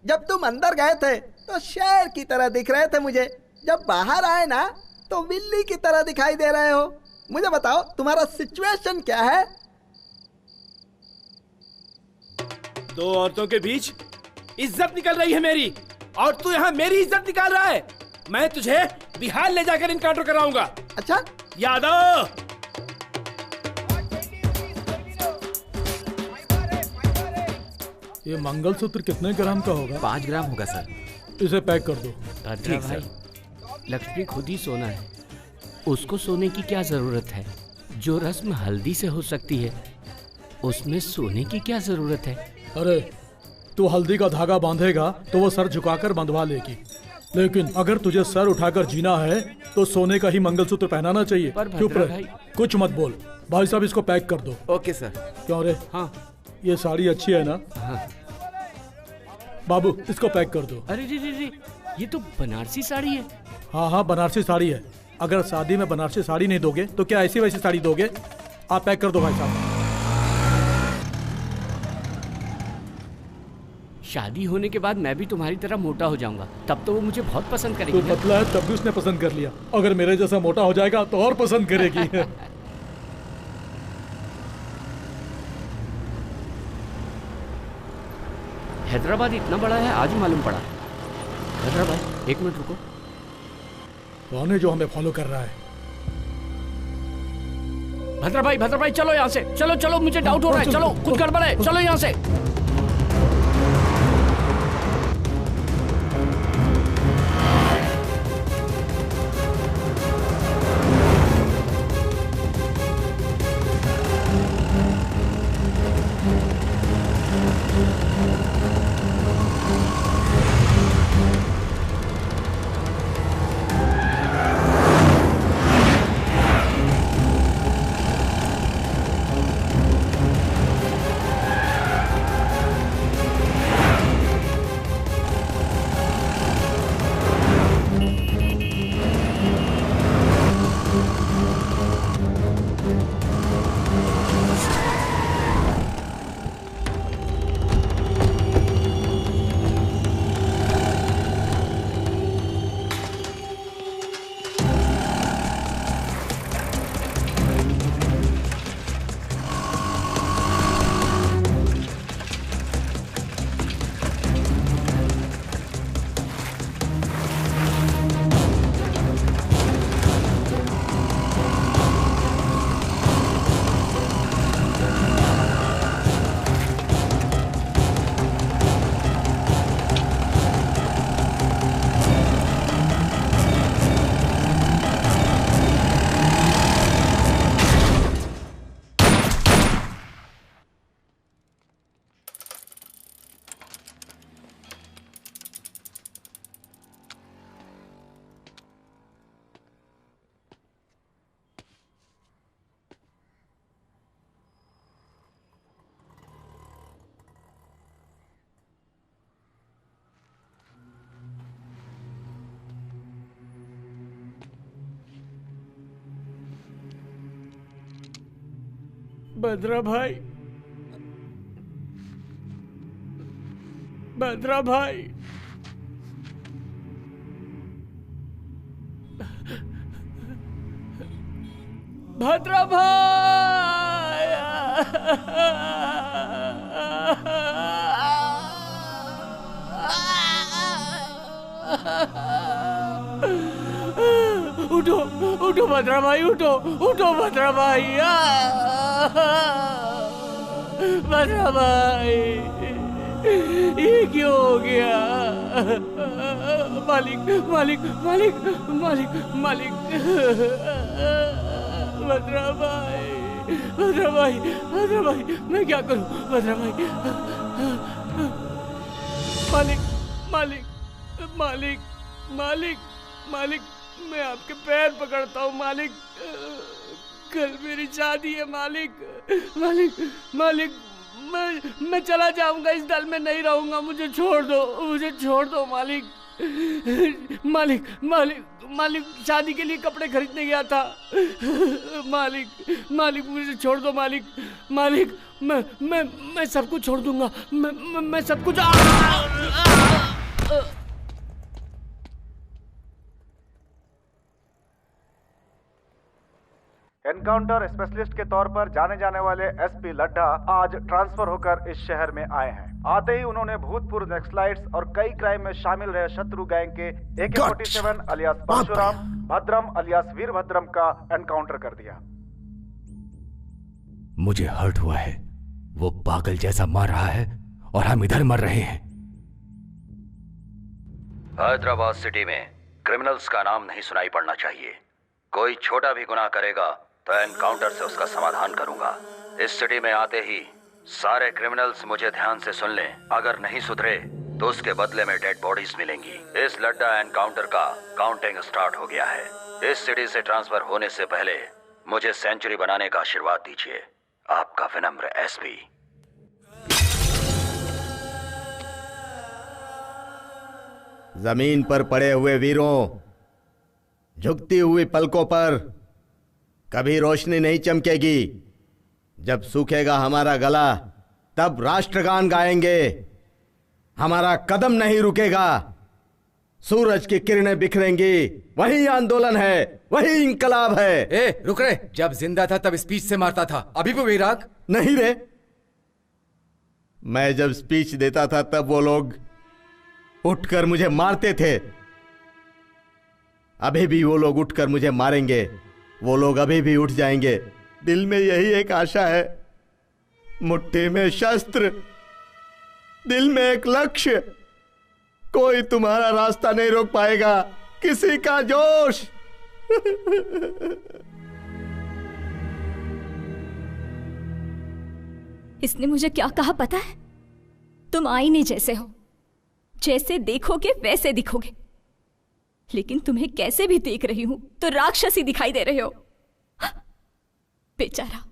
जब तुम अंदर गए थे तो शेर की तरह दिख रहे थे मुझे, जब बाहर आए ना तो बिल्ली की तरह दिखाई दे रहे हो। मुझे बताओ, तुम्हारा सिचुएशन क्या है? 2 औरतों के बीच इज्जत निकल रही है मेरी, और तू यहाँ मेरी इज्जत निकाल रहा है। मैं तुझे बिहार ले जाकर इनकाउंटर कराऊंगा। अच्छा यादव, ये मंगलसूत्र कितने ग्राम का होगा? 5 ग्राम होगा सर। इसे पैक कर दो। ठीक भाई, लक्ष्मी खुद ही सोना है, उसको सोने की क्या जरूरत है? जो रस्म हल्दी से हो सकती है, उसमें सोने की क्या जरूरत है? अरे तू हल्दी का धागा बांधेगा तो वो सर झुकाकर बंधवा लेगी, लेकिन अगर तुझे सर उठाकर जीना है तो सोने का ही मंगलसूत्र पहनाना चाहिए। चुप रह, कुछ मत बोल। भाई साहब, इसको पैक कर दो। Okay sir. क्यों रे? हाँ, ये साड़ी अच्छी है ना? हाँ। बाबू, इसको पैक कर दो। अरे रे, ये तो बनारसी साड़ी है। हाँ, बनारसी साड़ी है। अगर शादी में बनारसी साड़ी नहीं दोगे तो क्या ऐसी वैसी साड़ी दोगे? आप पैक कर दो भाई साहब। शादी होने के बाद मैं भी तुम्हारी तरह मोटा हो जाऊंगा, तब तो वो मुझे बहुत पसंद करेगी। तू पतला है तब भी उसने पसंद कर लिया, अगर मेरे जैसा मोटा हो जाएगा तो और पसंद करेगी। हैदराबाद इतना बड़ा है, आज ही मालूम पड़ा। हैदराबाद, एक मिनट रुको। कौन है जो हमें फॉलो कर रहा है? भद्रा भाई चलो यहाँ से, चलो चलो, मुझे डाउट हो रहा है, चलो कुछ गड़बड़ है, चलो यहाँ से। भद्रा भाई, भद्रा भाई, भद्रा भाई, उठो उठो भद्रा भाई, उठो उठो भद्रा भाई, भद्रा भाई, ये क्यों हो गया? मालिक मालिक मालिक मालिक मालिक, भद्रा भाई, भद्रा भाई, भद्रा भाई, मैं क्या करूं भद्रा भाई? मालिक मालिक मालिक मालिक मालिक, मैं आपके पैर पकड़ता हूँ मालिक, कल मेरी शादी है मालिक, मालिक मालिक, मैं चला जाऊंगा, इस दल में नहीं रहूंगा, मुझे छोड़ दो, मुझे छोड़ दो मालिक, मालिक मालिक मालिक, शादी के लिए कपड़े खरीदने गया था मालिक, मालिक मुझे छोड़ दो मालिक, मालिक, मैं सब कुछ छोड़ दूंगा, मैं सब कुछ एनकाउंटर स्पेशलिस्ट के तौर पर जाने जाने वाले एसपी लड्ढा आज ट्रांसफर होकर इस शहर में आए हैं। आते ही उन्होंने भूतपूर्व नक्सलाइट्स और कई क्राइम में शामिल रहे शत्रु गैंग के AK-47 अलियास परशुराम, भद्रम अलियास वीरभद्रम का एनकाउंटर कर दिया। मुझे हर्ट हुआ है, वो पागल जैसा मार रहा है और हम इधर मर रहे हैं। हैदराबाद सिटी में क्रिमिनल्स का नाम नहीं सुनाई पड़ना चाहिए। कोई छोटा भी गुनाह करेगा तो एनकाउंटर से उसका समाधान करूंगा। इस सिटी में आते ही सारे क्रिमिनल्स मुझे ध्यान से सुन लें, अगर नहीं सुधरे तो उसके बदले में डेड बॉडीज मिलेंगी। इस लड्डा एनकाउंटर का काउंटिंग स्टार्ट हो गया है। इस सिटी से ट्रांसफर होने से पहले मुझे सेंचुरी बनाने का आशीर्वाद दीजिए। आपका विनम्र एसपी। जमीन पर पड़े हुए वीरों, झुकती हुई पलकों पर कभी रोशनी नहीं चमकेगी। जब सूखेगा हमारा गला तब राष्ट्रगान गाएंगे। हमारा कदम नहीं रुकेगा। सूरज की किरणें बिखरेंगी, वही आंदोलन है, वही इंकलाब है। ए, रुक रे। जब जिंदा था तब स्पीच से मारता था, अभी भी वही राग? नहीं रे, मैं जब स्पीच देता था तब वो लोग उठकर मुझे मारते थे। अभी भी वो लोग उठकर मुझे मारेंगे, वो लोग अभी भी उठ जाएंगे। दिल में यही एक आशा है, मुट्ठी में शस्त्र, दिल में एक लक्ष्य। कोई तुम्हारा रास्ता नहीं रोक पाएगा, किसी का जोश। इसने मुझे क्या कहा पता है? तुम आईने जैसे हो, जैसे देखोगे वैसे दिखोगे। लेकिन तुम्हें कैसे भी देख रही हूं तो राक्षसी दिखाई दे रहे हो। बेचारा,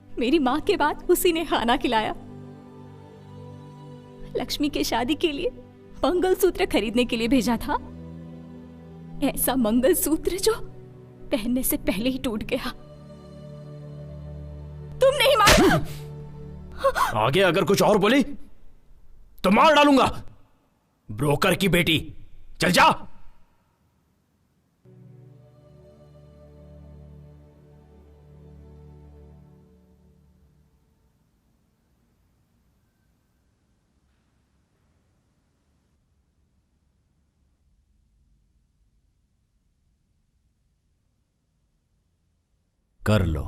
मेरी मां के बाद उसी ने खाना खिलाया। लक्ष्मी के शादी के लिए मंगलसूत्र खरीदने के लिए भेजा था। ऐसा मंगलसूत्र जो पहनने से पहले ही टूट गया। तुम नहीं मारा। आगे अगर कुछ और बोली तो मार डालूंगा। ब्रोकर की बेटी, चल जा। कर लो।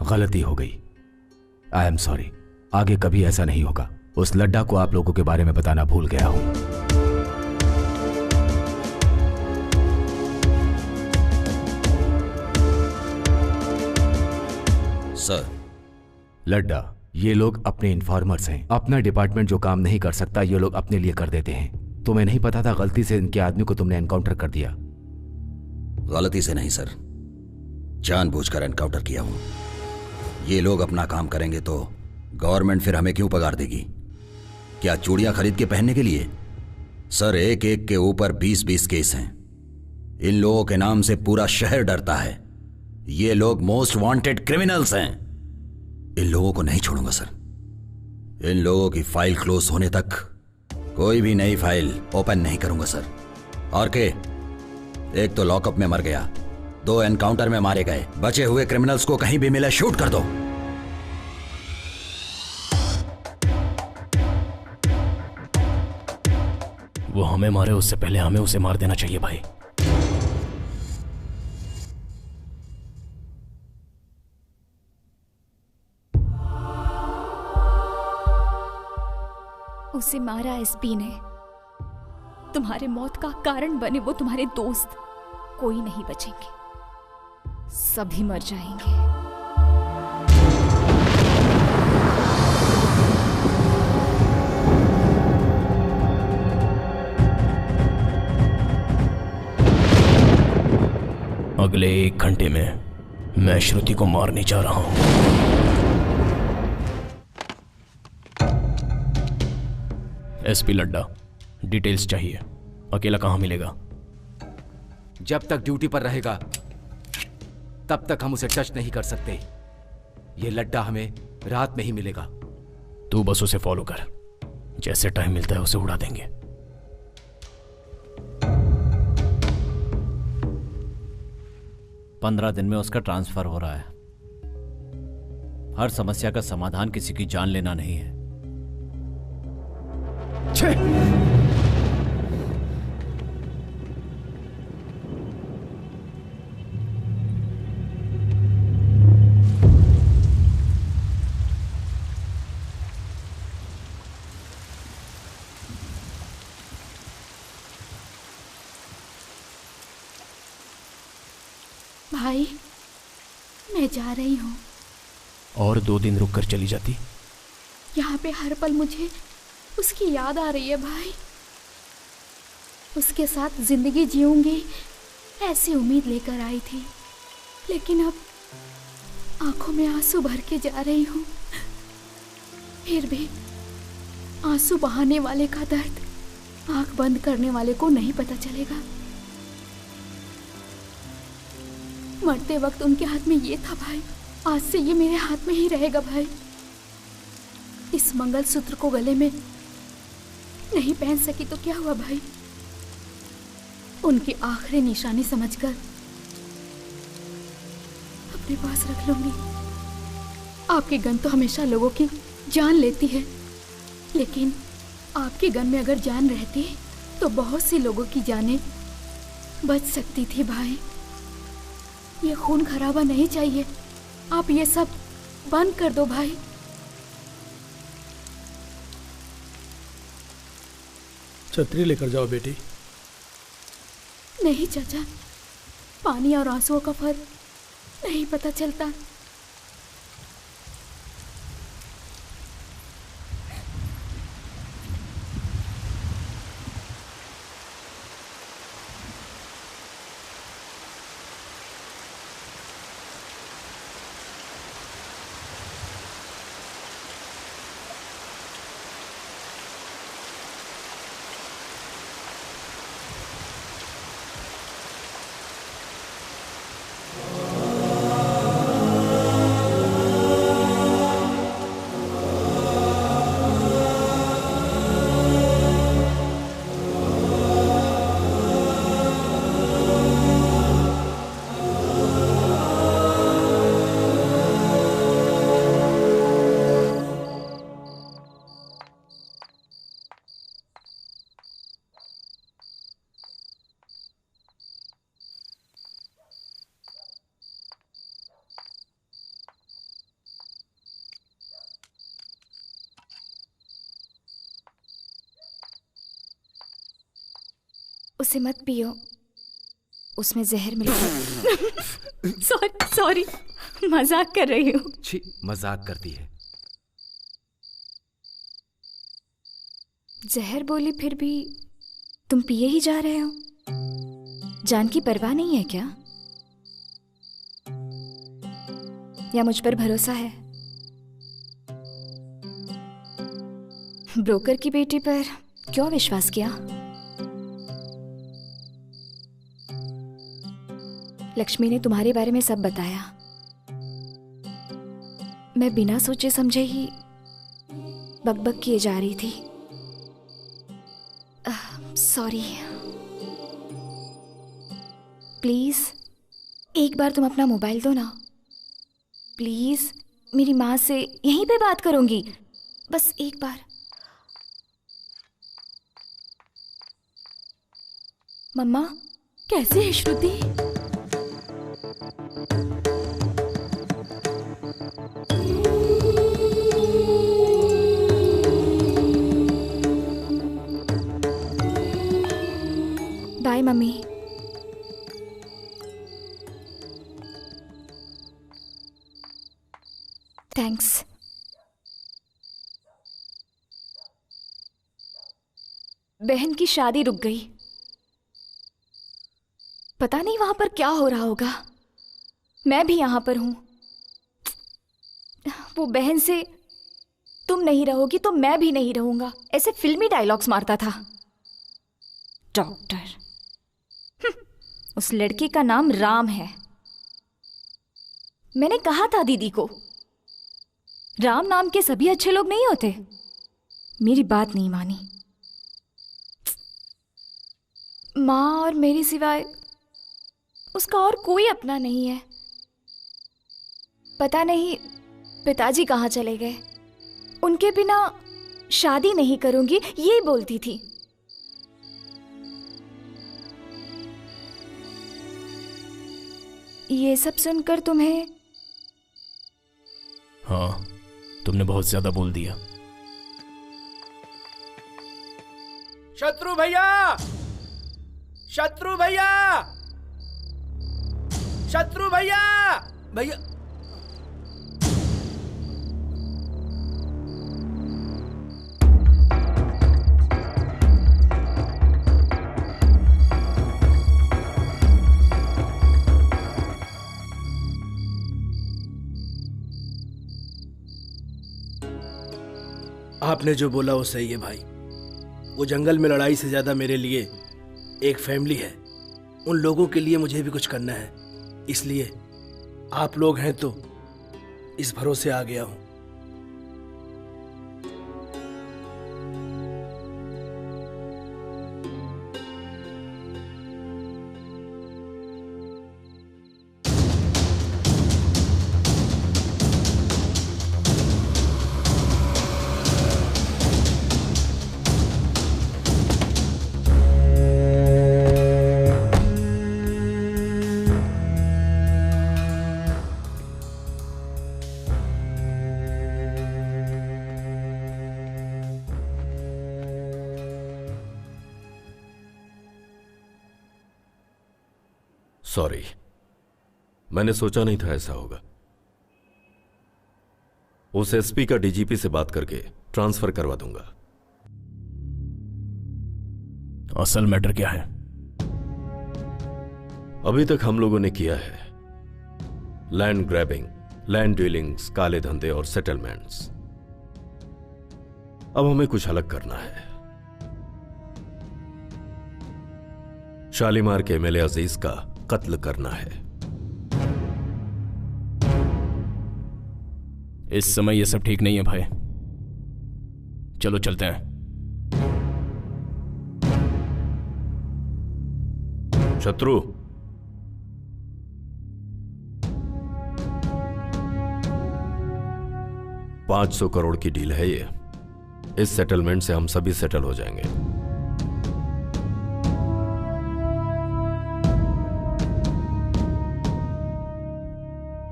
गलती हो गई, आई एम सॉरी। आगे कभी ऐसा नहीं होगा। उस लड्डा को आप लोगों के बारे में बताना भूल गया हूं। सर, लड्डा, ये लोग अपने इन्फॉर्मर्स हैं। अपना डिपार्टमेंट जो काम नहीं कर सकता ये लोग अपने लिए कर देते हैं। तुम्हें नहीं पता था गलती से इनके आदमी को तुमने एनकाउंटर कर दिया? गलती से नहीं सर, जानबूझकर एनकाउंटर किया हूं। ये लोग अपना काम करेंगे तो गवर्नमेंट फिर हमें क्यों पगार देगी? क्या चूड़ियां खरीद के पहनने के लिए? सर, एक एक के ऊपर 20-20 केस हैं। इन लोगों के नाम से पूरा शहर डरता है। ये लोग मोस्ट वांटेड क्रिमिनल्स हैं। इन लोगों को नहीं छोड़ूंगा सर। इन लोगों की फाइल क्लोज होने तक कोई भी नई फाइल ओपन नहीं करूंगा सर। और के, एक तो लॉकअप में मर गया, 2 एनकाउंटर में मारे गए। बचे हुए क्रिमिनल्स को कहीं भी मिले शूट कर दो। वो हमें मारे उससे पहले हमें उसे मार देना चाहिए भाई। उसे मारा एसपी ने। तुम्हारे मौत का कारण बने वो तुम्हारे दोस्त। कोई नहीं बचेंगे, सभी मर जाएंगे। अगले 1 घंटे में मैं श्रुति को मारने जा रहा हूं। एसपी लड्डा, डिटेल्स चाहिए। अकेला कहां मिलेगा? जब तक ड्यूटी पर रहेगा तब तक हम उसे टच नहीं कर सकते। ये लड्डा हमें रात में ही मिलेगा। तू बस उसे फॉलो कर, जैसे टाइम मिलता है उसे उड़ा देंगे। पंद्रह दिन में उसका ट्रांसफर हो रहा है। हर समस्या का समाधान किसी की जान लेना नहीं है। भाई, मैं जा रही हूँ। और 2 दिन रुक कर चली जाती? यहाँ पे हर पल मुझे उसकी याद आ रही है भाई। उसके साथ जिंदगी जीऊंगी ऐसी उम्मीद लेकर आई थी, लेकिन अब आंखों में आंसू भर के जा रही हूँ। फिर भी आंसू बहाने वाले का दर्द आंख बंद करने वाले को नहीं पता चलेगा। मरते वक्त उनके हाथ में ये था भाई, आज से ये मेरे हाथ में ही रहेगा भाई। इस मंगलसूत्र को गले में नहीं पहन सकी तो क्या हुआ भाई, उनकी आखिरी निशानी समझकर अपने पास रख लूंगी। आपकी गन तो हमेशा लोगों की जान लेती है, लेकिन आपकी गन में अगर जान रहती तो बहुत सी लोगों की जानें बच सकती थी भाई। ये खून खराबा नहीं चाहिए, आप ये सब बंद कर दो भाई। छतरी लेकर जाओ बेटी। नहीं चाचा, पानी और आंसुओं का फर्क नहीं पता चलता। उसे मत पियो, उसमें जहर मिला। सॉरी, मजाक कर रही हूँ। छी, मजाक करती है। जहर बोली फिर भी तुम पिए ही जा रहे हो। जान की परवाह नहीं है क्या? या मुझ पर भरोसा है? ब्रोकर की बेटी पर क्यों विश्वास किया? लक्ष्मी ने तुम्हारे बारे में सब बताया। मैं बिना सोचे समझे ही बकबक किए जा रही थी। सॉरी। प्लीज एक बार तुम अपना मोबाइल दो ना। प्लीज, मेरी माँ से यहीं पे बात करूंगी, बस एक बार। मम्मा कैसी है श्रुति? Bye mummy. थैंक्स। बहन की शादी रुक गई। पता नहीं वहां पर क्या हो रहा होगा। मैं भी यहां पर हूं। वो बहन से तुम नहीं रहोगी तो मैं भी नहीं रहूंगा, ऐसे फिल्मी डायलॉग्स मारता था। डॉक्टर। उस लड़के का नाम राम है। मैंने कहा था दीदी को, राम नाम के सभी अच्छे लोग नहीं होते। मेरी बात नहीं मानी। माँ और मेरी सिवाय उसका और कोई अपना नहीं है। पता नहीं पिताजी कहाँ चले गए। उनके बिना शादी नहीं करूंगी ये बोलती थी। ये सब सुनकर तुम्हें? हाँ, तुमने बहुत ज्यादा बोल दिया। शत्रु भैया, शत्रु भैया, शत्रु भैया, भैया। आपने जो बोला वो सही है भाई। वो जंगल में लड़ाई से ज्यादा मेरे लिए एक फैमिली है। उन लोगों के लिए मुझे भी कुछ करना है, इसलिए आप लोग हैं तो इस भरोसे आ गया हूं। सॉरी, मैंने सोचा नहीं था ऐसा होगा। उस एसपी का डीजीपी से बात करके ट्रांसफर करवा दूंगा। असल मैटर क्या है? अभी तक हम लोगों ने किया है लैंड ग्रैबिंग, लैंड डीलिंग्स, काले धंधे और सेटलमेंट्स। अब हमें कुछ अलग करना है। शालीमार के एमएलए अजीज का कत्ल करना है। इस समय यह सब ठीक नहीं है भाई। चलो चलते हैं। शत्रु, $500 करोड़ की डील है ये। इस सेटलमेंट से हम सभी सेटल हो जाएंगे।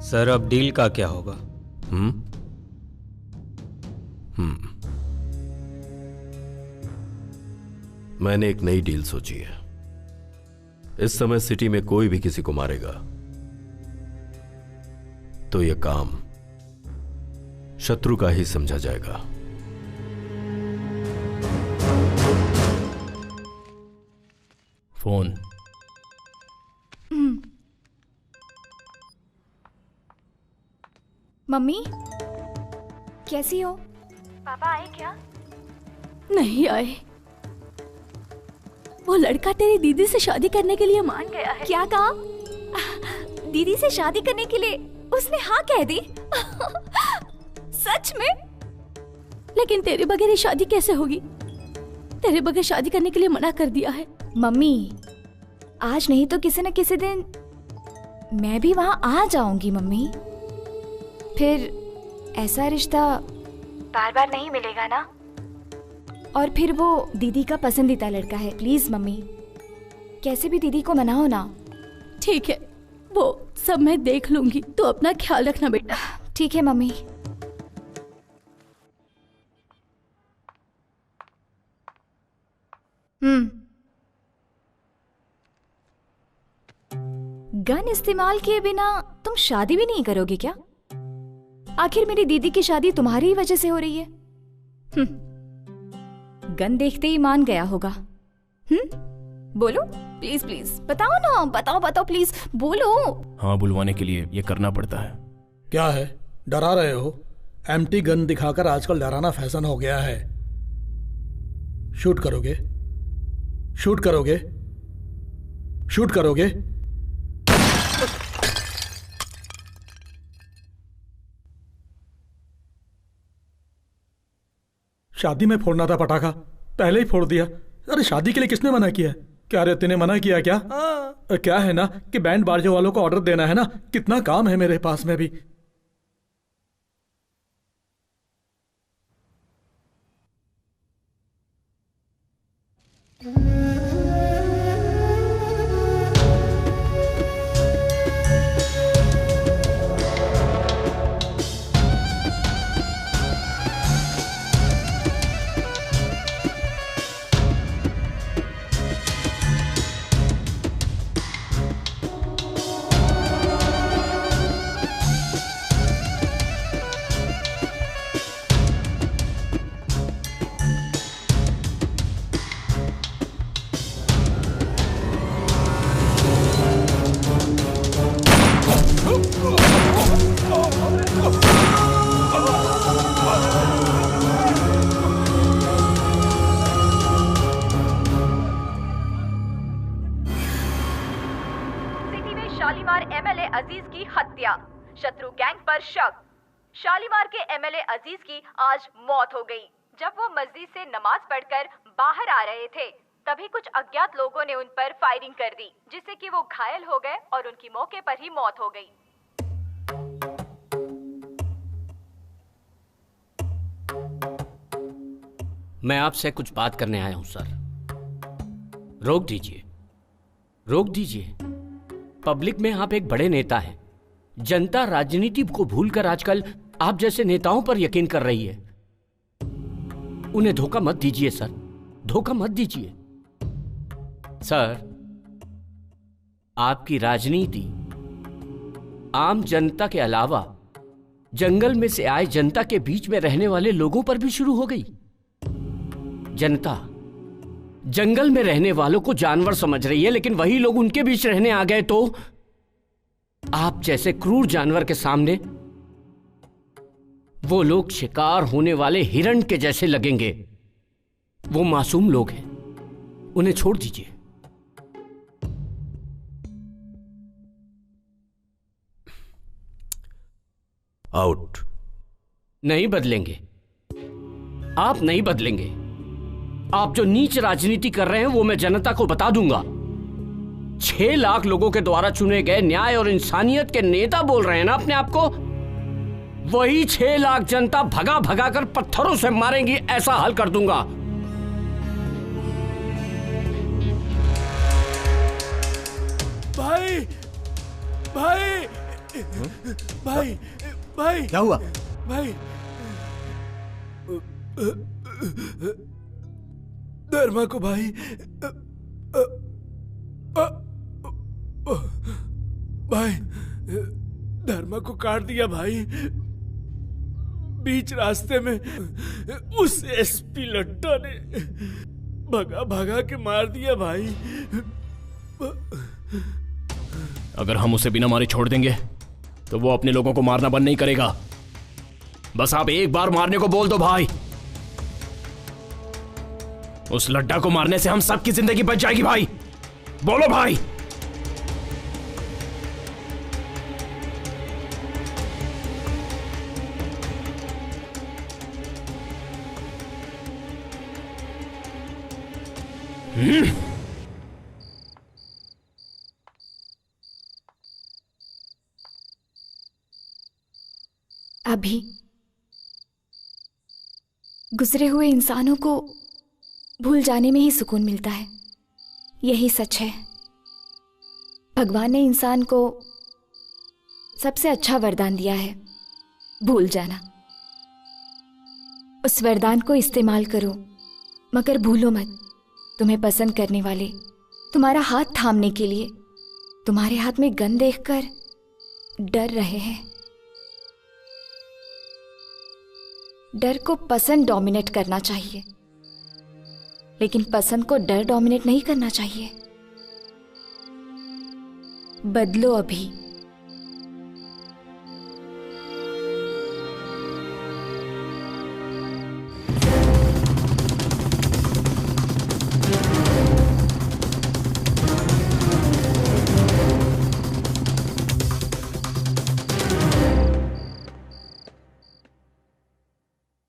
सर, अब डील का क्या होगा? मैंने एक नई डील सोची है। इस समय सिटी में कोई भी किसी को मारेगा तो यह काम शत्रु का ही समझा जाएगा। फोन। मम्मी, कैसी हो? पापा आए क्या? नहीं आए। वो लड़का तेरी दीदी से शादी करने के लिए मान गया है। क्या कहा? दीदी से शादी करने के लिए उसने हाँ कह दी? सच में? लेकिन तेरे बगैर ये शादी कैसे होगी? तेरे बगैर शादी करने के लिए मना कर दिया है। मम्मी, आज नहीं तो किसी न किसी दिन मैं भी वहां आ जाऊंगी मम्मी। फिर ऐसा रिश्ता बार बार नहीं मिलेगा ना। और फिर वो दीदी का पसंदीदा लड़का है। प्लीज मम्मी, कैसे भी दीदी को मनाओ ना। ठीक है, वो सब मैं देख लूंगी। तो अपना ख्याल रखना बेटा। ठीक है मम्मी। गन इस्तेमाल किए बिना तुम शादी भी नहीं करोगे क्या? आखिर मेरी दीदी की शादी तुम्हारी ही वजह से हो रही है। गन देखते ही मान गया होगा। बोलो प्लीज प्लीज, बताओ ना, बताओ बताओ प्लीज बोलो। हाँ, बुलवाने के लिए ये करना पड़ता है। क्या है, डरा रहे हो? एम्प्टी गन दिखाकर आजकल डराना फैशन हो गया है। शूट करोगे? शूट करोगे? शूट करोगे? शादी में फोड़ना था पटाखा, पहले ही फोड़ दिया। अरे शादी के लिए किसने मना किया? क्या रे, तूने मना किया क्या? क्या है ना कि बैंड बाजे वालों को ऑर्डर देना है ना। कितना काम है मेरे पास में भी। शालीमार एमएलए अजीज की हत्या, शत्रु गैंग पर शक। शालीमार के एमएलए अजीज की आज मौत हो गई। जब वो मस्जिद से नमाज पढ़कर बाहर आ रहे थे तभी कुछ अज्ञात लोगों ने उन पर फायरिंग कर दी, जिससे कि वो घायल हो गए और उनकी मौके पर ही मौत हो गई। मैं आपसे कुछ बात करने आया हूं सर। रोक दीजिए, रोक दीजिए। पब्लिक में आप एक बड़े नेता हैं। जनता राजनीति को भूलकर आजकल आप जैसे नेताओं पर यकीन कर रही है। उन्हें धोखा मत दीजिए सर, धोखा मत दीजिए। सर, आपकी राजनीति आम जनता के अलावा जंगल में से आए जनता के बीच में रहने वाले लोगों पर भी शुरू हो गई। जनता जंगल में रहने वालों को जानवर समझ रही है, लेकिन वही लोग उनके बीच रहने आ गए तो आप जैसे क्रूर जानवर के सामने वो लोग शिकार होने वाले हिरण के जैसे लगेंगे। वो मासूम लोग हैं, उन्हें छोड़ दीजिए। आउट। नहीं बदलेंगे, आप नहीं बदलेंगे। आप जो नीच राजनीति कर रहे हैं वो मैं जनता को बता दूंगा। 6 लाख लोगों के द्वारा चुने गए न्याय और इंसानियत के नेता बोल रहे हैं ना अपने आप को। वही 6 लाख जनता भगा भगा कर पत्थरों से मारेंगी, ऐसा हल कर दूंगा। भाई भाई भाई भाई, क्या हुआ भाई? धर्मा को भाई भाई धर्मा को काट दिया भाई, बीच रास्ते में। उस एसपी लट्टा ने भगा भगा के मार दिया भाई। अगर हम उसे बिना मारे छोड़ देंगे तो वो अपने लोगों को मारना बंद नहीं करेगा। बस आप एक बार मारने को बोल दो भाई। उस लड्डा को मारने से हम सबकी जिंदगी बच जाएगी भाई। बोलो भाई। अभी गुजरे हुए इंसानों को भूल जाने में ही सुकून मिलता है। यही सच है। भगवान ने इंसान को सबसे अच्छा वरदान दिया है, भूल जाना। उस वरदान को इस्तेमाल करो, मगर भूलो मत, तुम्हें पसंद करने वाले तुम्हारा हाथ थामने के लिए तुम्हारे हाथ में गन देखकर डर रहे हैं। डर को पसंद डोमिनेट करना चाहिए, लेकिन पसंद को डर डोमिनेट नहीं करना चाहिए। बदलो अभी।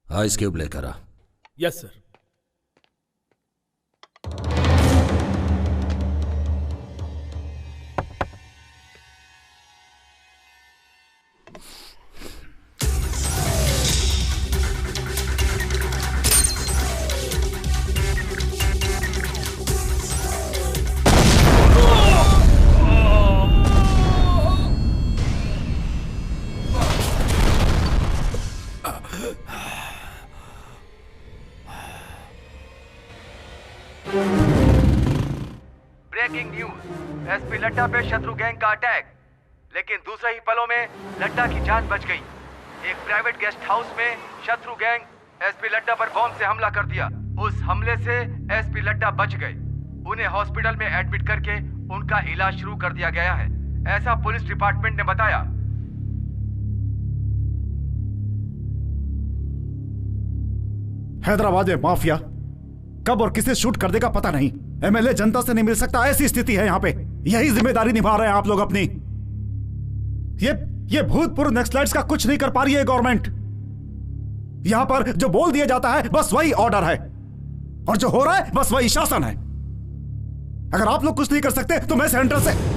आइस क्यूब लेकर आ। Yes sir. Breaking news, SP Ladda पे शत्रु गैंग का अटैक, लेकिन दूसरे ही पलों में लड्डा की जान बच गई। एक प्राइवेट गेस्ट हाउस में शत्रु गैंग एसपी लड्डा पर बॉम्ब से हमला कर दिया। उस हमले से एसपी लड्डा बच गए। उन्हें हॉस्पिटल में एडमिट करके उनका इलाज शुरू कर दिया गया है, ऐसा पुलिस डिपार्टमेंट ने बताया। हैदराबाद में माफिया कब और किसे शूट कर देगा पता नहीं। एमएलए जनता से नहीं मिल सकता, ऐसी स्थिति है यहाँ पे। यही जिम्मेदारी निभा रहे हैं आप लोग अपनी। ये भूतपूर्व नक्सलाइट्स का कुछ नहीं कर पा रही है गवर्नमेंट। यहां पर जो बोल दिया जाता है बस वही ऑर्डर है, और जो हो रहा है बस वही शासन है। अगर आप लोग कुछ नहीं कर सकते तो मैं सेंटर से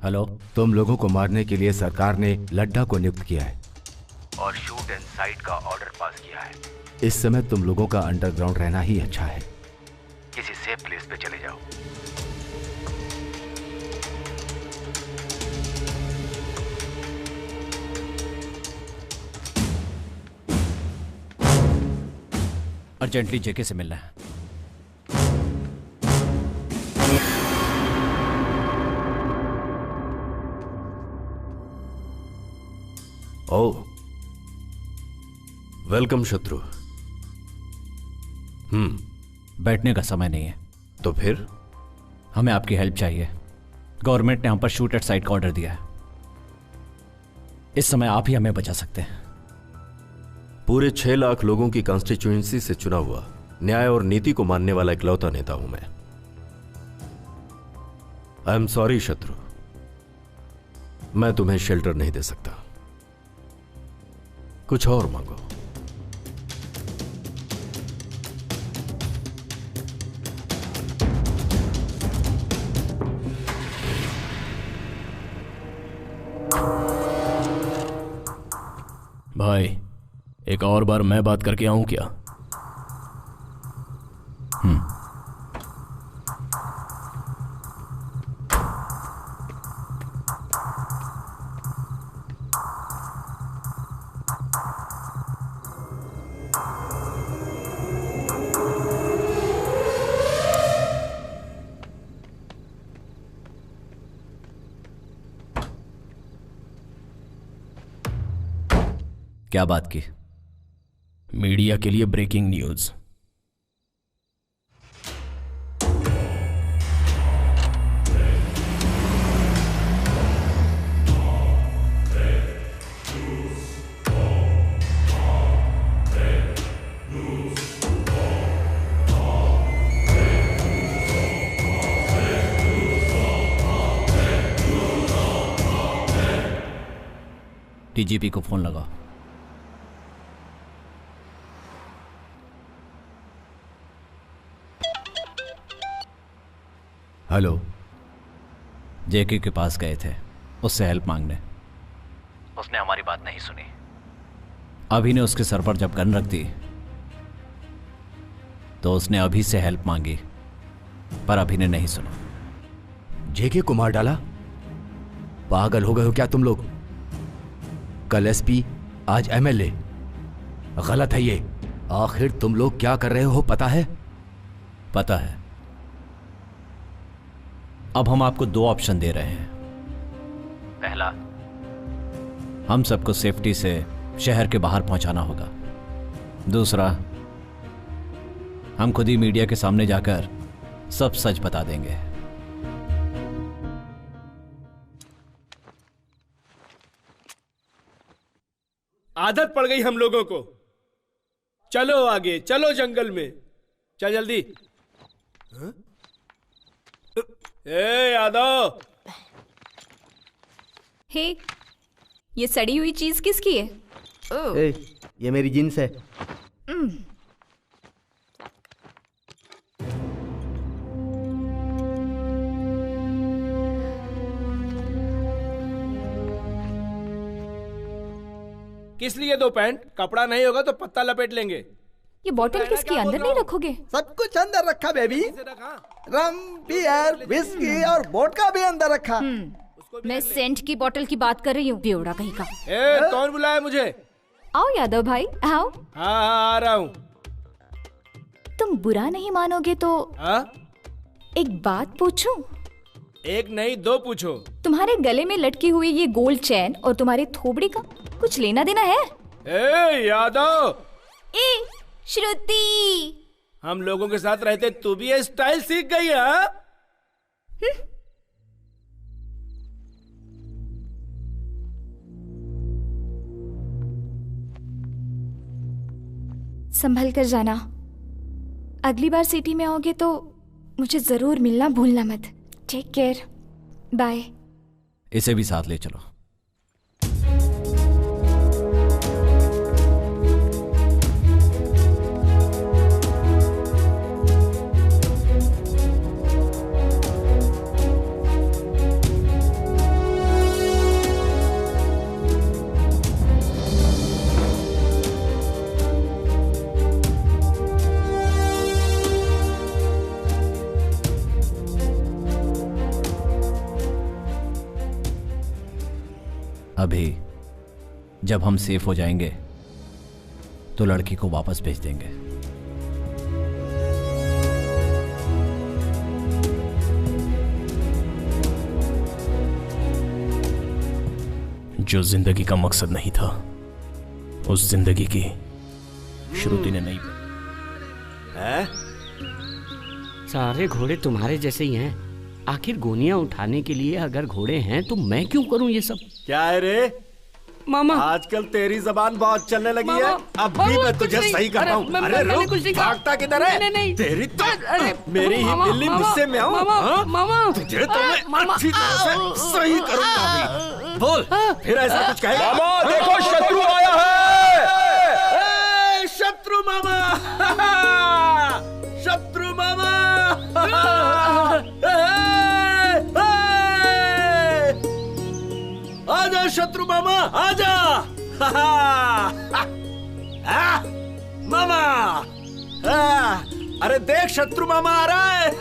हेलो, तुम लोगों को मारने के लिए सरकार ने लड्डा को नियुक्त किया है और शूट एंड साइट का ऑर्डर पास किया है। इस समय तुम लोगों का अंडरग्राउंड रहना ही अच्छा है। किसी सेफ प्लेस पे चले जाओ। अर्जेंटली जेके से मिलना है। ओह, वेलकम शत्रु। बैठने का समय नहीं है। तो फिर हमें आपकी हेल्प चाहिए। गवर्नमेंट ने हम पर शूट एट साइट का ऑर्डर दिया है। इस समय आप ही हमें बचा सकते हैं। पूरे 6 लाख लोगों की कॉन्स्टिट्यूएंसी से चुना हुआ, न्याय और नीति को मानने वाला इकलौता नेता हूं मैं। आई एम सॉरी शत्रु, मैं तुम्हें शेल्टर नहीं दे सकता। कुछ और मांगो। भाई, एक और बार मैं बात करके आऊं क्या? क्या बात की? मीडिया के लिए ब्रेकिंग न्यूज। डीजीपी को फोन लगाओ। हेलो, जेके के पास गए थे उससे हेल्प मांगने। उसने हमारी बात नहीं सुनी। अभी ने उसके सर पर जब गन रख दी तो उसने अभी से हेल्प मांगी, पर अभी ने नहीं सुना। जेके को मार डाला? पागल हो गए हो क्या तुम लोग? कल एसपी, आज एमएलए। गलत है ये। आखिर तुम लोग क्या कर रहे हो पता है? पता है। अब हम आपको 2 ऑप्शन दे रहे हैं। पहला, हम सबको सेफ्टी से शहर के बाहर पहुंचाना होगा। दूसरा, हम खुद ही मीडिया के सामने जाकर सब सच बता देंगे। आदत पड़ गई हम लोगों को। चलो आगे, चलो जंगल में। चल जल्दी। ए यादव। हे, ये सड़ी हुई चीज किसकी है? ए, ये मेरी जींस है। किस लिए 2 पैंट? कपड़ा नहीं होगा तो पत्ता लपेट लेंगे। ये बॉटल किसकी? अंदर नहीं रखोगे? सब कुछ अंदर रखा बेबी। रम, बियर, विस्की और वोडका भी अंदर रखा। मैं सेंट की बोतल की बात कर रही हूँ, बेवड़ा कहीं का। कौन बुलाया मुझे? आओ यादव भाई, आओ। हाँ, आ रहा हूँ। तुम बुरा नहीं मानोगे तो एक बात पूछूं? एक नहीं 2 पूछो। तुम्हारे गले में लटकी हुई ये गोल्ड चैन और तुम्हारे थोबड़ी का कुछ लेना देना है? ए यादव, ए श्रुति, हम लोगों के साथ रहते तू भी ये स्टाइल सीख गई है? संभल कर जाना। अगली बार सिटी में आओगे तो मुझे जरूर मिलना भूलना मत। Take care, bye. इसे भी साथ ले चलो। अभी जब हम सेफ हो जाएंगे तो लड़की को वापस भेज देंगे। जो जिंदगी का मकसद नहीं था, उस जिंदगी की श्रुति ने नहीं है? सारे घोड़े तुम्हारे जैसे ही हैं। आखिर गोनियां उठाने के लिए अगर घोड़े हैं तो मैं क्यों करूं ये सब? क्या है रे मामा? आजकल तेरी जबान बहुत चलने लगी है। अब भी मैं तुझे सही कहता हूँ। अरे रुक, भागता किधर है? तेरी तो मेरी ही बिल्ली मुझसे में आऊं? तुझे तो मैं अच्छी तरह से सही करूंगा अभी। बोल, फिर ऐसा कुछ कहेगा? मामा देखो, शत्रु आया है। शत्रु मामा, शत्रु मामा। आजा शत्रु मामा, आजा। मामा, अरे देख शत्रु मामा आ रहा है।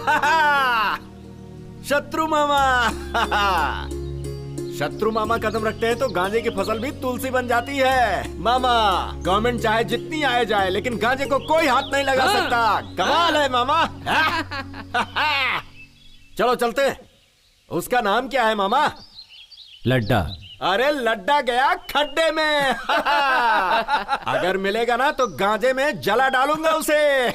शत्रु मामा। शत्रु मामा कदम रखते हैं तो गांजे की फसल भी तुलसी बन जाती है। मामा, गवर्नमेंट चाहे जितनी आए जाए लेकिन गांजे को कोई हाथ नहीं लगा सकता। कमाल है मामा। चलो चलते हैं। उसका नाम क्या है मामा? लड्डा। अरे लड्डा गया खड्डे में। अगर मिलेगा ना तो गांजे में जला डालूंगा उसे।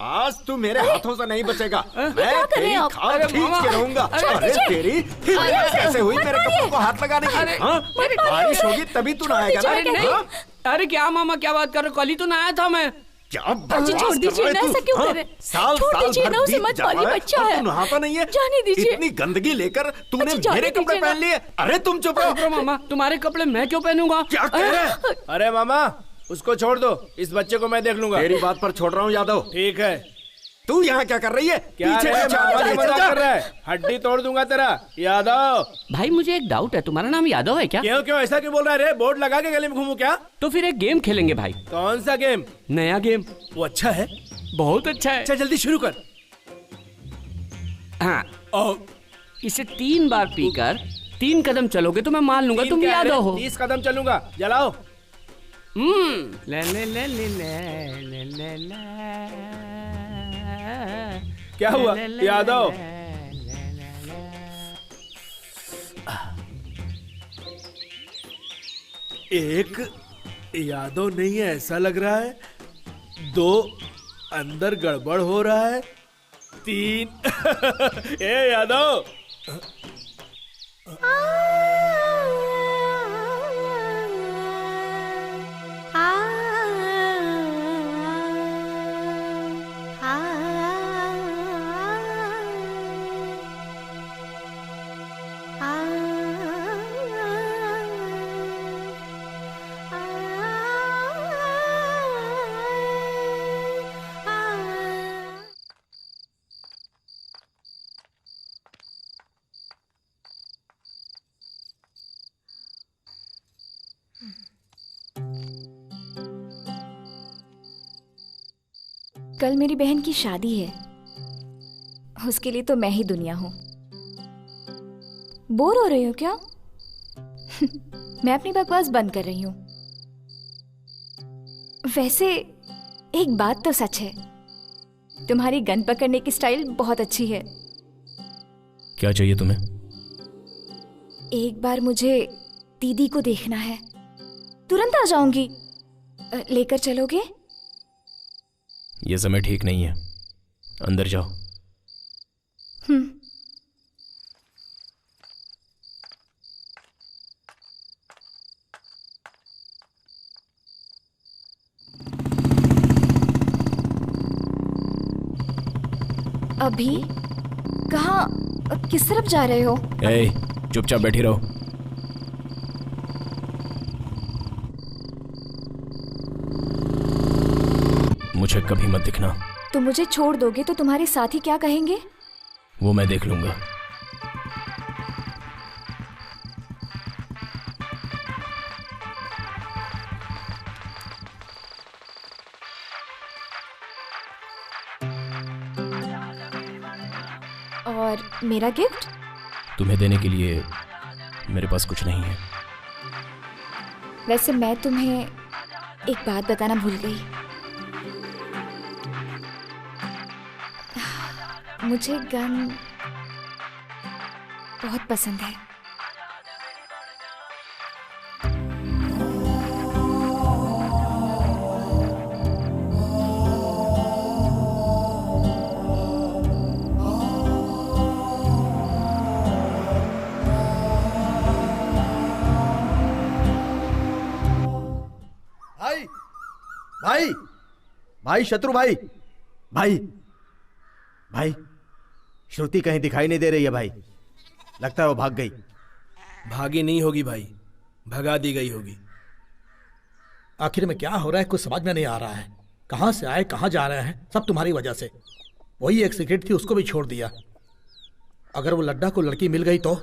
आज तू मेरे हाथों से नहीं बचेगा। मैं तेरी खाल खींच के रहूंगा। अरे तेरी हिम्मत कैसे हुई मेरे कपड़ों को हाथ लगाने की? बारिश होगी तभी तू नहाएगा ना? अरे क्या मामा, क्या बात कर रहे हो? कल ही तो नहाया था मैं। क्या छोड़ दीजिए ना, ऐसा क्यों कर रहे? साल भर उसे मत पालिए, बच्चा है। तू नहाता नहीं है? जाने दीजिए। इतनी गंदगी लेकर तूने मेरे कपड़े पहन लिए। अरे तुम चुप रहो। मामा, तुम्हारे कपड़े मैं क्यों पहनूंगा? क्या कह रहे हैं? अरे मामा, उसको छोड़ दो, इस बच्चे को मैं देख लूंगा। तेरी बात पर छोड़ रहा हूँ यादव। ठीक है। तू यहाँ क्या कर रही है? क्या पीछे मजाक कर रहा है? हड्डी तोड़ दूंगा तेरा। यादव भाई, मुझे एक डाउट है, तुम्हारा नाम यादव है क्या? क्यों क्यों ऐसा क्यों बोल रहा है रे? बोर्ड लगा के गले में घूमू क्या? तो फिर एक गेम खेलेंगे भाई। कौन सा गेम? नया गेम। वो अच्छा है? बहुत अच्छा है। अच्छा जल्दी शुरू कर। हाँ, इसे 3 बार पीकर 3 कदम चलोगे तो मैं मान लूंगा तुम यादव हो। 30 कदम चलूंगा। जलाओ। ले ले ले ले ले ले ले। क्या हुआ यादव? एक यादव नहीं है ऐसा लग रहा है। 2 अंदर गड़बड़ हो रहा है। 3 ए यादव, कल मेरी बहन की शादी है। उसके लिए तो मैं ही दुनिया हूं। बोर हो रही हो क्या? मैं अपनी बकवास बंद कर रही हूं। वैसे एक बात तो सच है, तुम्हारी गन पकड़ने की स्टाइल बहुत अच्छी है। क्या चाहिए तुम्हें? एक बार मुझे दीदी को देखना है। तुरंत आ जाऊंगी। लेकर चलोगे? यह समय ठीक नहीं है, अंदर जाओ। अभी कहाँ, किस तरफ जा रहे हो? चुपचाप बैठी रहो। मुझे कभी मत दिखना। तुम मुझे छोड़ दोगे तो तुम्हारे साथी क्या कहेंगे? वो मैं देख लूंगा। और मेरा गिफ्ट? तुम्हें देने के लिए मेरे पास कुछ नहीं है। वैसे मैं तुम्हें एक बात बताना भूल गई। मुझे गन बहुत पसंद है। भाई, भाई शत्रु भाई, भाई, भाई, श्रुति कहीं दिखाई नहीं दे रही है भाई। लगता है वो भाग गई। भागी नहीं होगी भाई, भगा दी गई होगी। आखिर में क्या हो रहा है कुछ समझ में नहीं आ रहा है। कहां से आए कहां जा रहे हैं, सब तुम्हारी वजह से। वही एक सिगरेट थी, उसको भी छोड़ दिया। अगर वो लड्डा को लड़की मिल गई तो?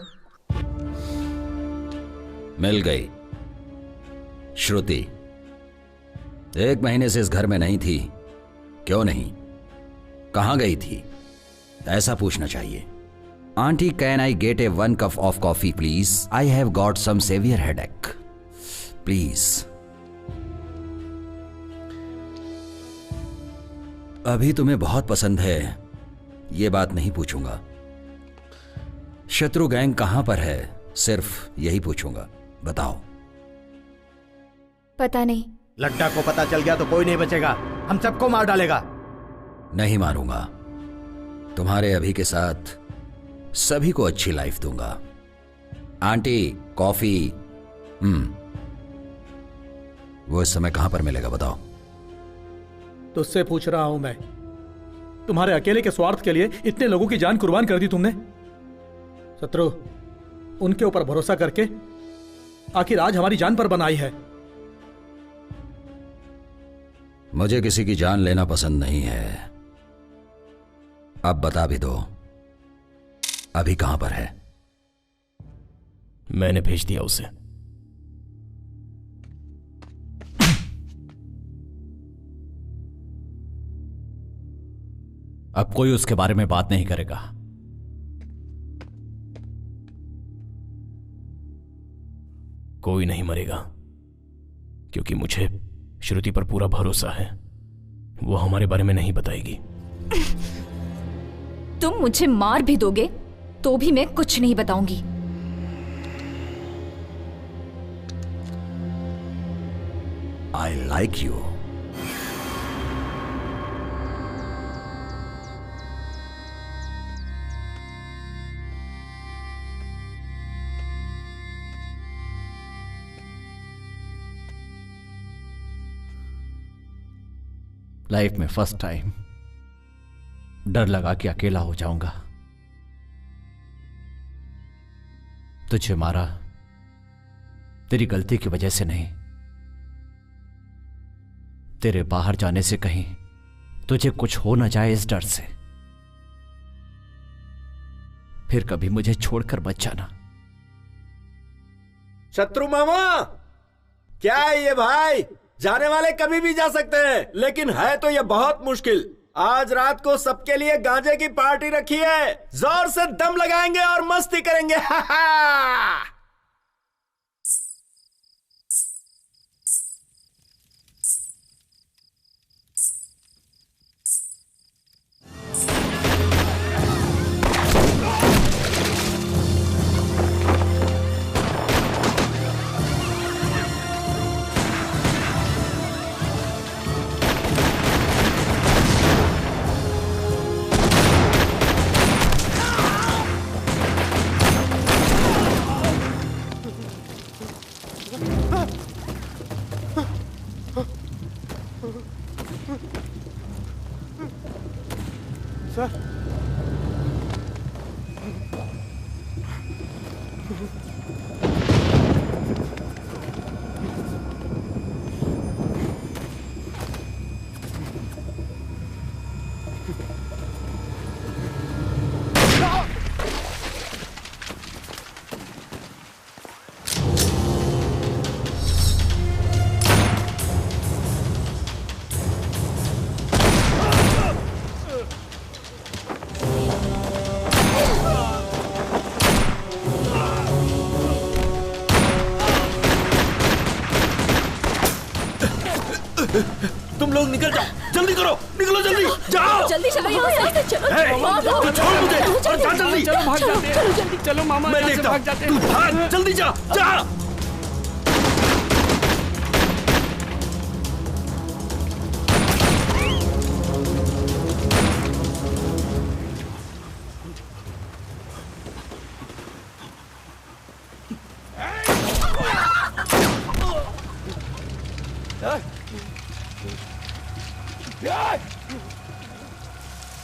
मिल गई। श्रुति 1 महीने से इस घर में नहीं थी। क्यों नहीं, कहां गई थी, ऐसा पूछना चाहिए। Aunty, can I get a 1 cup of coffee please? I have got some severe headache please. अभी तुम्हें बहुत पसंद है, ये बात नहीं पूछूंगा। शत्रु गैंग कहां पर है, सिर्फ यही पूछूंगा। बताओ। पता नहीं। लड्डा को पता चल गया तो कोई नहीं बचेगा, हम सबको मार डालेगा। नहीं मारूंगा, तुम्हारे अभी के साथ सभी को अच्छी लाइफ दूंगा। Aunty, coffee. वो इस समय कहां पर मिलेगा बताओ। तुझसे पूछ रहा हूं मैं। तुम्हारे अकेले के स्वार्थ के लिए इतने लोगों की जान कुर्बान कर दी तुमने। शत्रु, उनके ऊपर भरोसा करके आखिर आज हमारी जान पर बनाई है। मुझे किसी की जान लेना पसंद नहीं है। अब बता भी दो, अभी कहां पर है? मैंने भेज दिया उसे। अब कोई उसके बारे में बात नहीं करेगा। कोई नहीं मरेगा, क्योंकि मुझे श्रुति पर पूरा भरोसा है। वो हमारे बारे में नहीं बताएगी। तुम मुझे मार भी दोगे तो भी मैं कुछ नहीं बताऊंगी। I like you. लाइफ में फर्स्ट टाइम डर लगा कि अकेला हो जाऊंगा। तुझे मारा तेरी गलती की वजह से नहीं, तेरे बाहर जाने से कहीं तुझे कुछ हो ना जाए इस डर से। फिर कभी मुझे छोड़कर मत जाना। शत्रु मामा, क्या है ये भाई? जाने वाले कभी भी जा सकते हैं, लेकिन है तो ये बहुत मुश्किल। आज रात को सबके लिए गांजे की पार्टी रखी है। जोर से दम लगाएंगे और मस्ती करेंगे। हा हा। सर तुम लोग निकल जाओ, जल्दी करो, निकलो जल्दी, जाओ जल्दी चलो यहाँ से, चलो तू छोड़ मुझे और जा जल्दी, चलो भाग जाते हैं, जल्दी चलो मामा, मैं यहाँ से देखता भाग हूँ, जाते तू हैं। भाग, जल्दी जा, जा।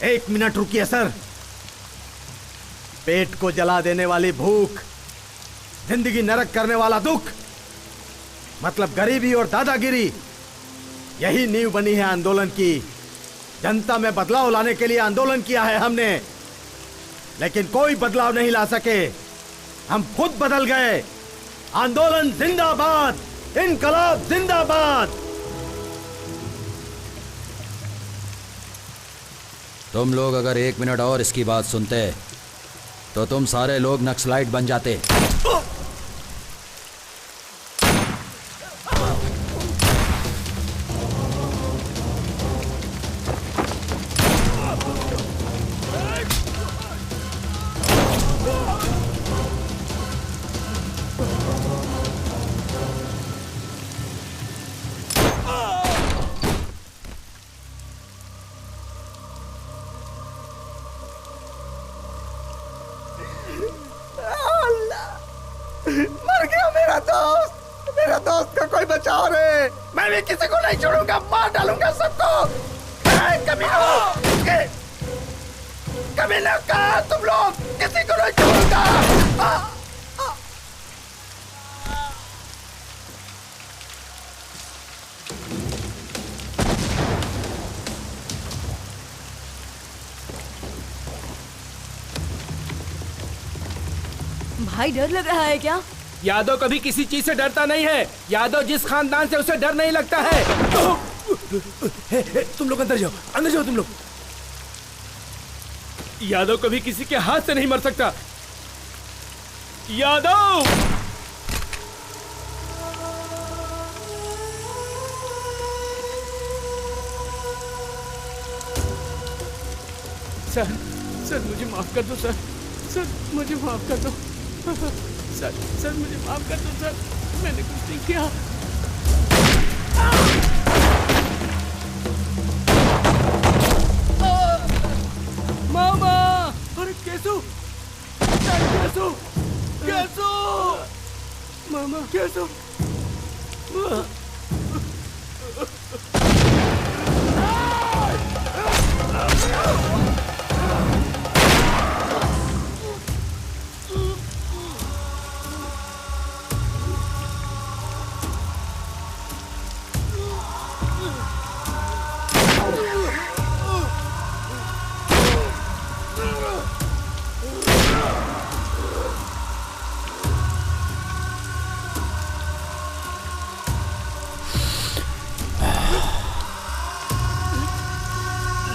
एक मिनट रुकिए सर। पेट को जला देने वाली भूख, जिंदगी नरक करने वाला दुख, मतलब गरीबी और दादागिरी, यही नींव बनी है आंदोलन की। जनता में बदलाव लाने के लिए आंदोलन किया है हमने, लेकिन कोई बदलाव नहीं ला सके। हम खुद बदल गए। आंदोलन जिंदाबाद, इनकलाब जिंदाबाद। तुम लोग अगर 1 मिनट और इसकी बात सुनते तो तुम सारे लोग नक्सलाइट बन जाते। मर गया मेरा दोस्त, मेरा दोस्त का कोई बचाओ रे। मैं भी किसी को नहीं छोड़ूंगा, मार डालूंगा सबको। कमीनों का तुम लोग, किसी को नहीं छोड़ूंगा। भाई डर लग रहा है क्या? यादव कभी किसी चीज से डरता नहीं है। यादव जिस खानदान से, उसे डर नहीं लगता है। तुम लोग अंदर जाओ, अंदर जाओ तुम लोग। यादव कभी किसी के हाथ से नहीं मर सकता। यादव सर, सर मुझे माफ कर दो सर, सर मुझे माफ कर दो सर, सर मुझे माफ कर दो सर, मैंने कुछ नहीं किया। मामा, अरे कैसो, कैसो, कैसो, मामा कैसो।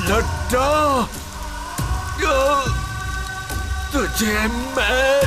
लड्डा, तुझे मैं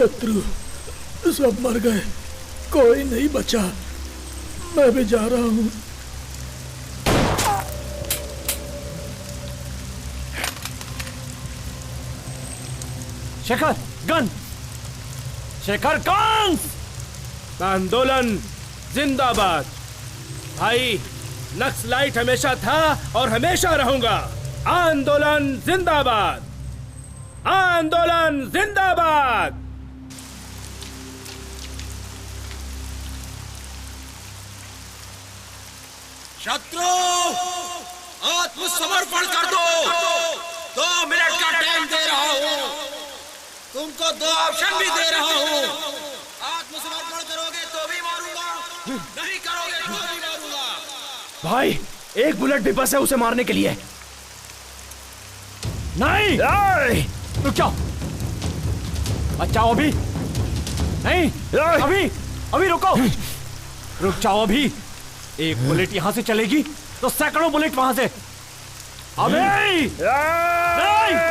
शत्रु सब मर गए, कोई नहीं बचा। मैं भी जा रहा हूँ। Shekhar gun, Shekhar gun. आंदोलन जिंदाबाद। भाई नक्सलाइट हमेशा था और हमेशा रहूंगा। आंदोलन जिंदाबाद, आंदोलन जिंदाबाद। शत्रु आत्मसमर्पण कर दो। 2 मिनट का टाइम दे रहा हूँ, तुमको 2 ऑप्शन भी दे रहा हूँ। आत्मसमर्पण करोगे तो भी मारूंगा, नहीं करोगे तो भी मारूंगा। भाई एक बुलेट भी बस है उसे मारने के लिए। नहीं, रुक जाओ, बचाओ अभी। नहीं, अभी रुको, रुक जाओ अभी। एक बुलेट यहां से चलेगी तो सैकड़ों बुलेट वहां से। अभी नहीं।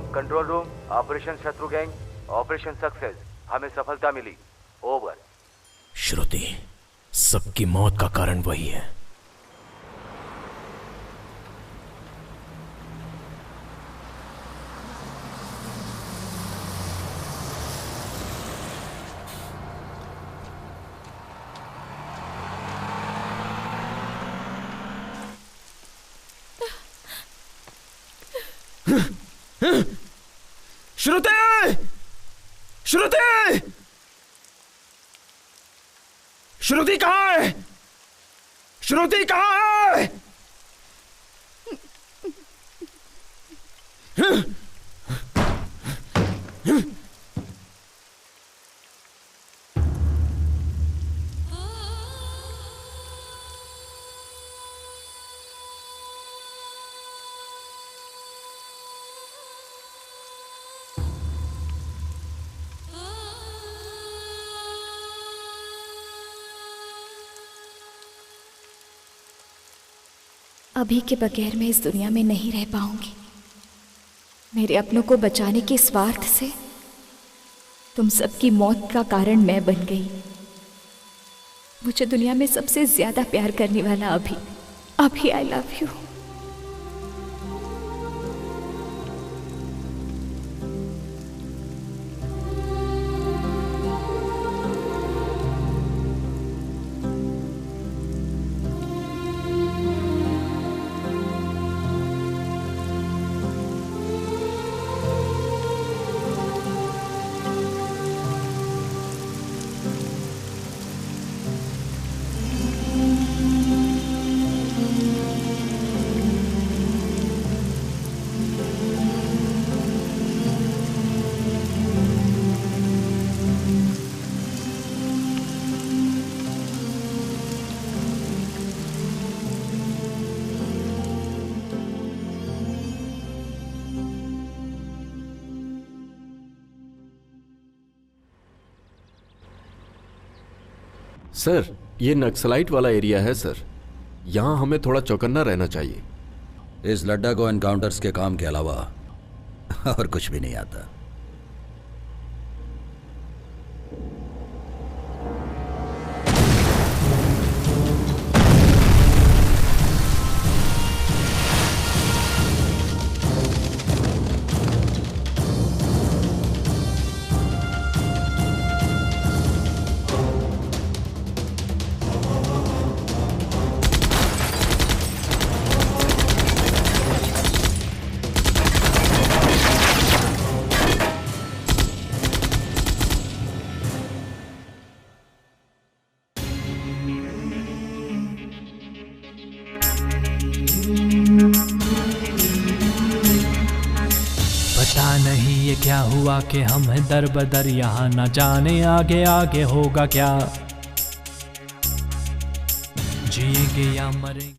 कंट्रोल रूम, ऑपरेशन शत्रु गैंग, ऑपरेशन सक्सेस। हमें सफलता मिली। ओवर। श्रुति, सबकी मौत का कारण वही है। श्रुति! श्रुति! श्रुति कहाँ है? श्रुति कहाँ है? अभी के बगैर मैं इस दुनिया में नहीं रह पाऊंगी। मेरे अपनों को बचाने के स्वार्थ से तुम सबकी मौत का कारण मैं बन गई। मुझे दुनिया में सबसे ज्यादा प्यार करने वाला अभी आई लव यू। सर ये नक्सलाइट वाला एरिया है सर, यहाँ हमें थोड़ा चौकन्ना रहना चाहिए। इस लड्डा को एनकाउंटर्स के काम के अलावा और कुछ भी नहीं आता। पता नहीं ये क्या हुआ कि हम हैं दर बदर यहाँ, न जाने आगे आगे होगा क्या, जिएंगे या मरेंगे।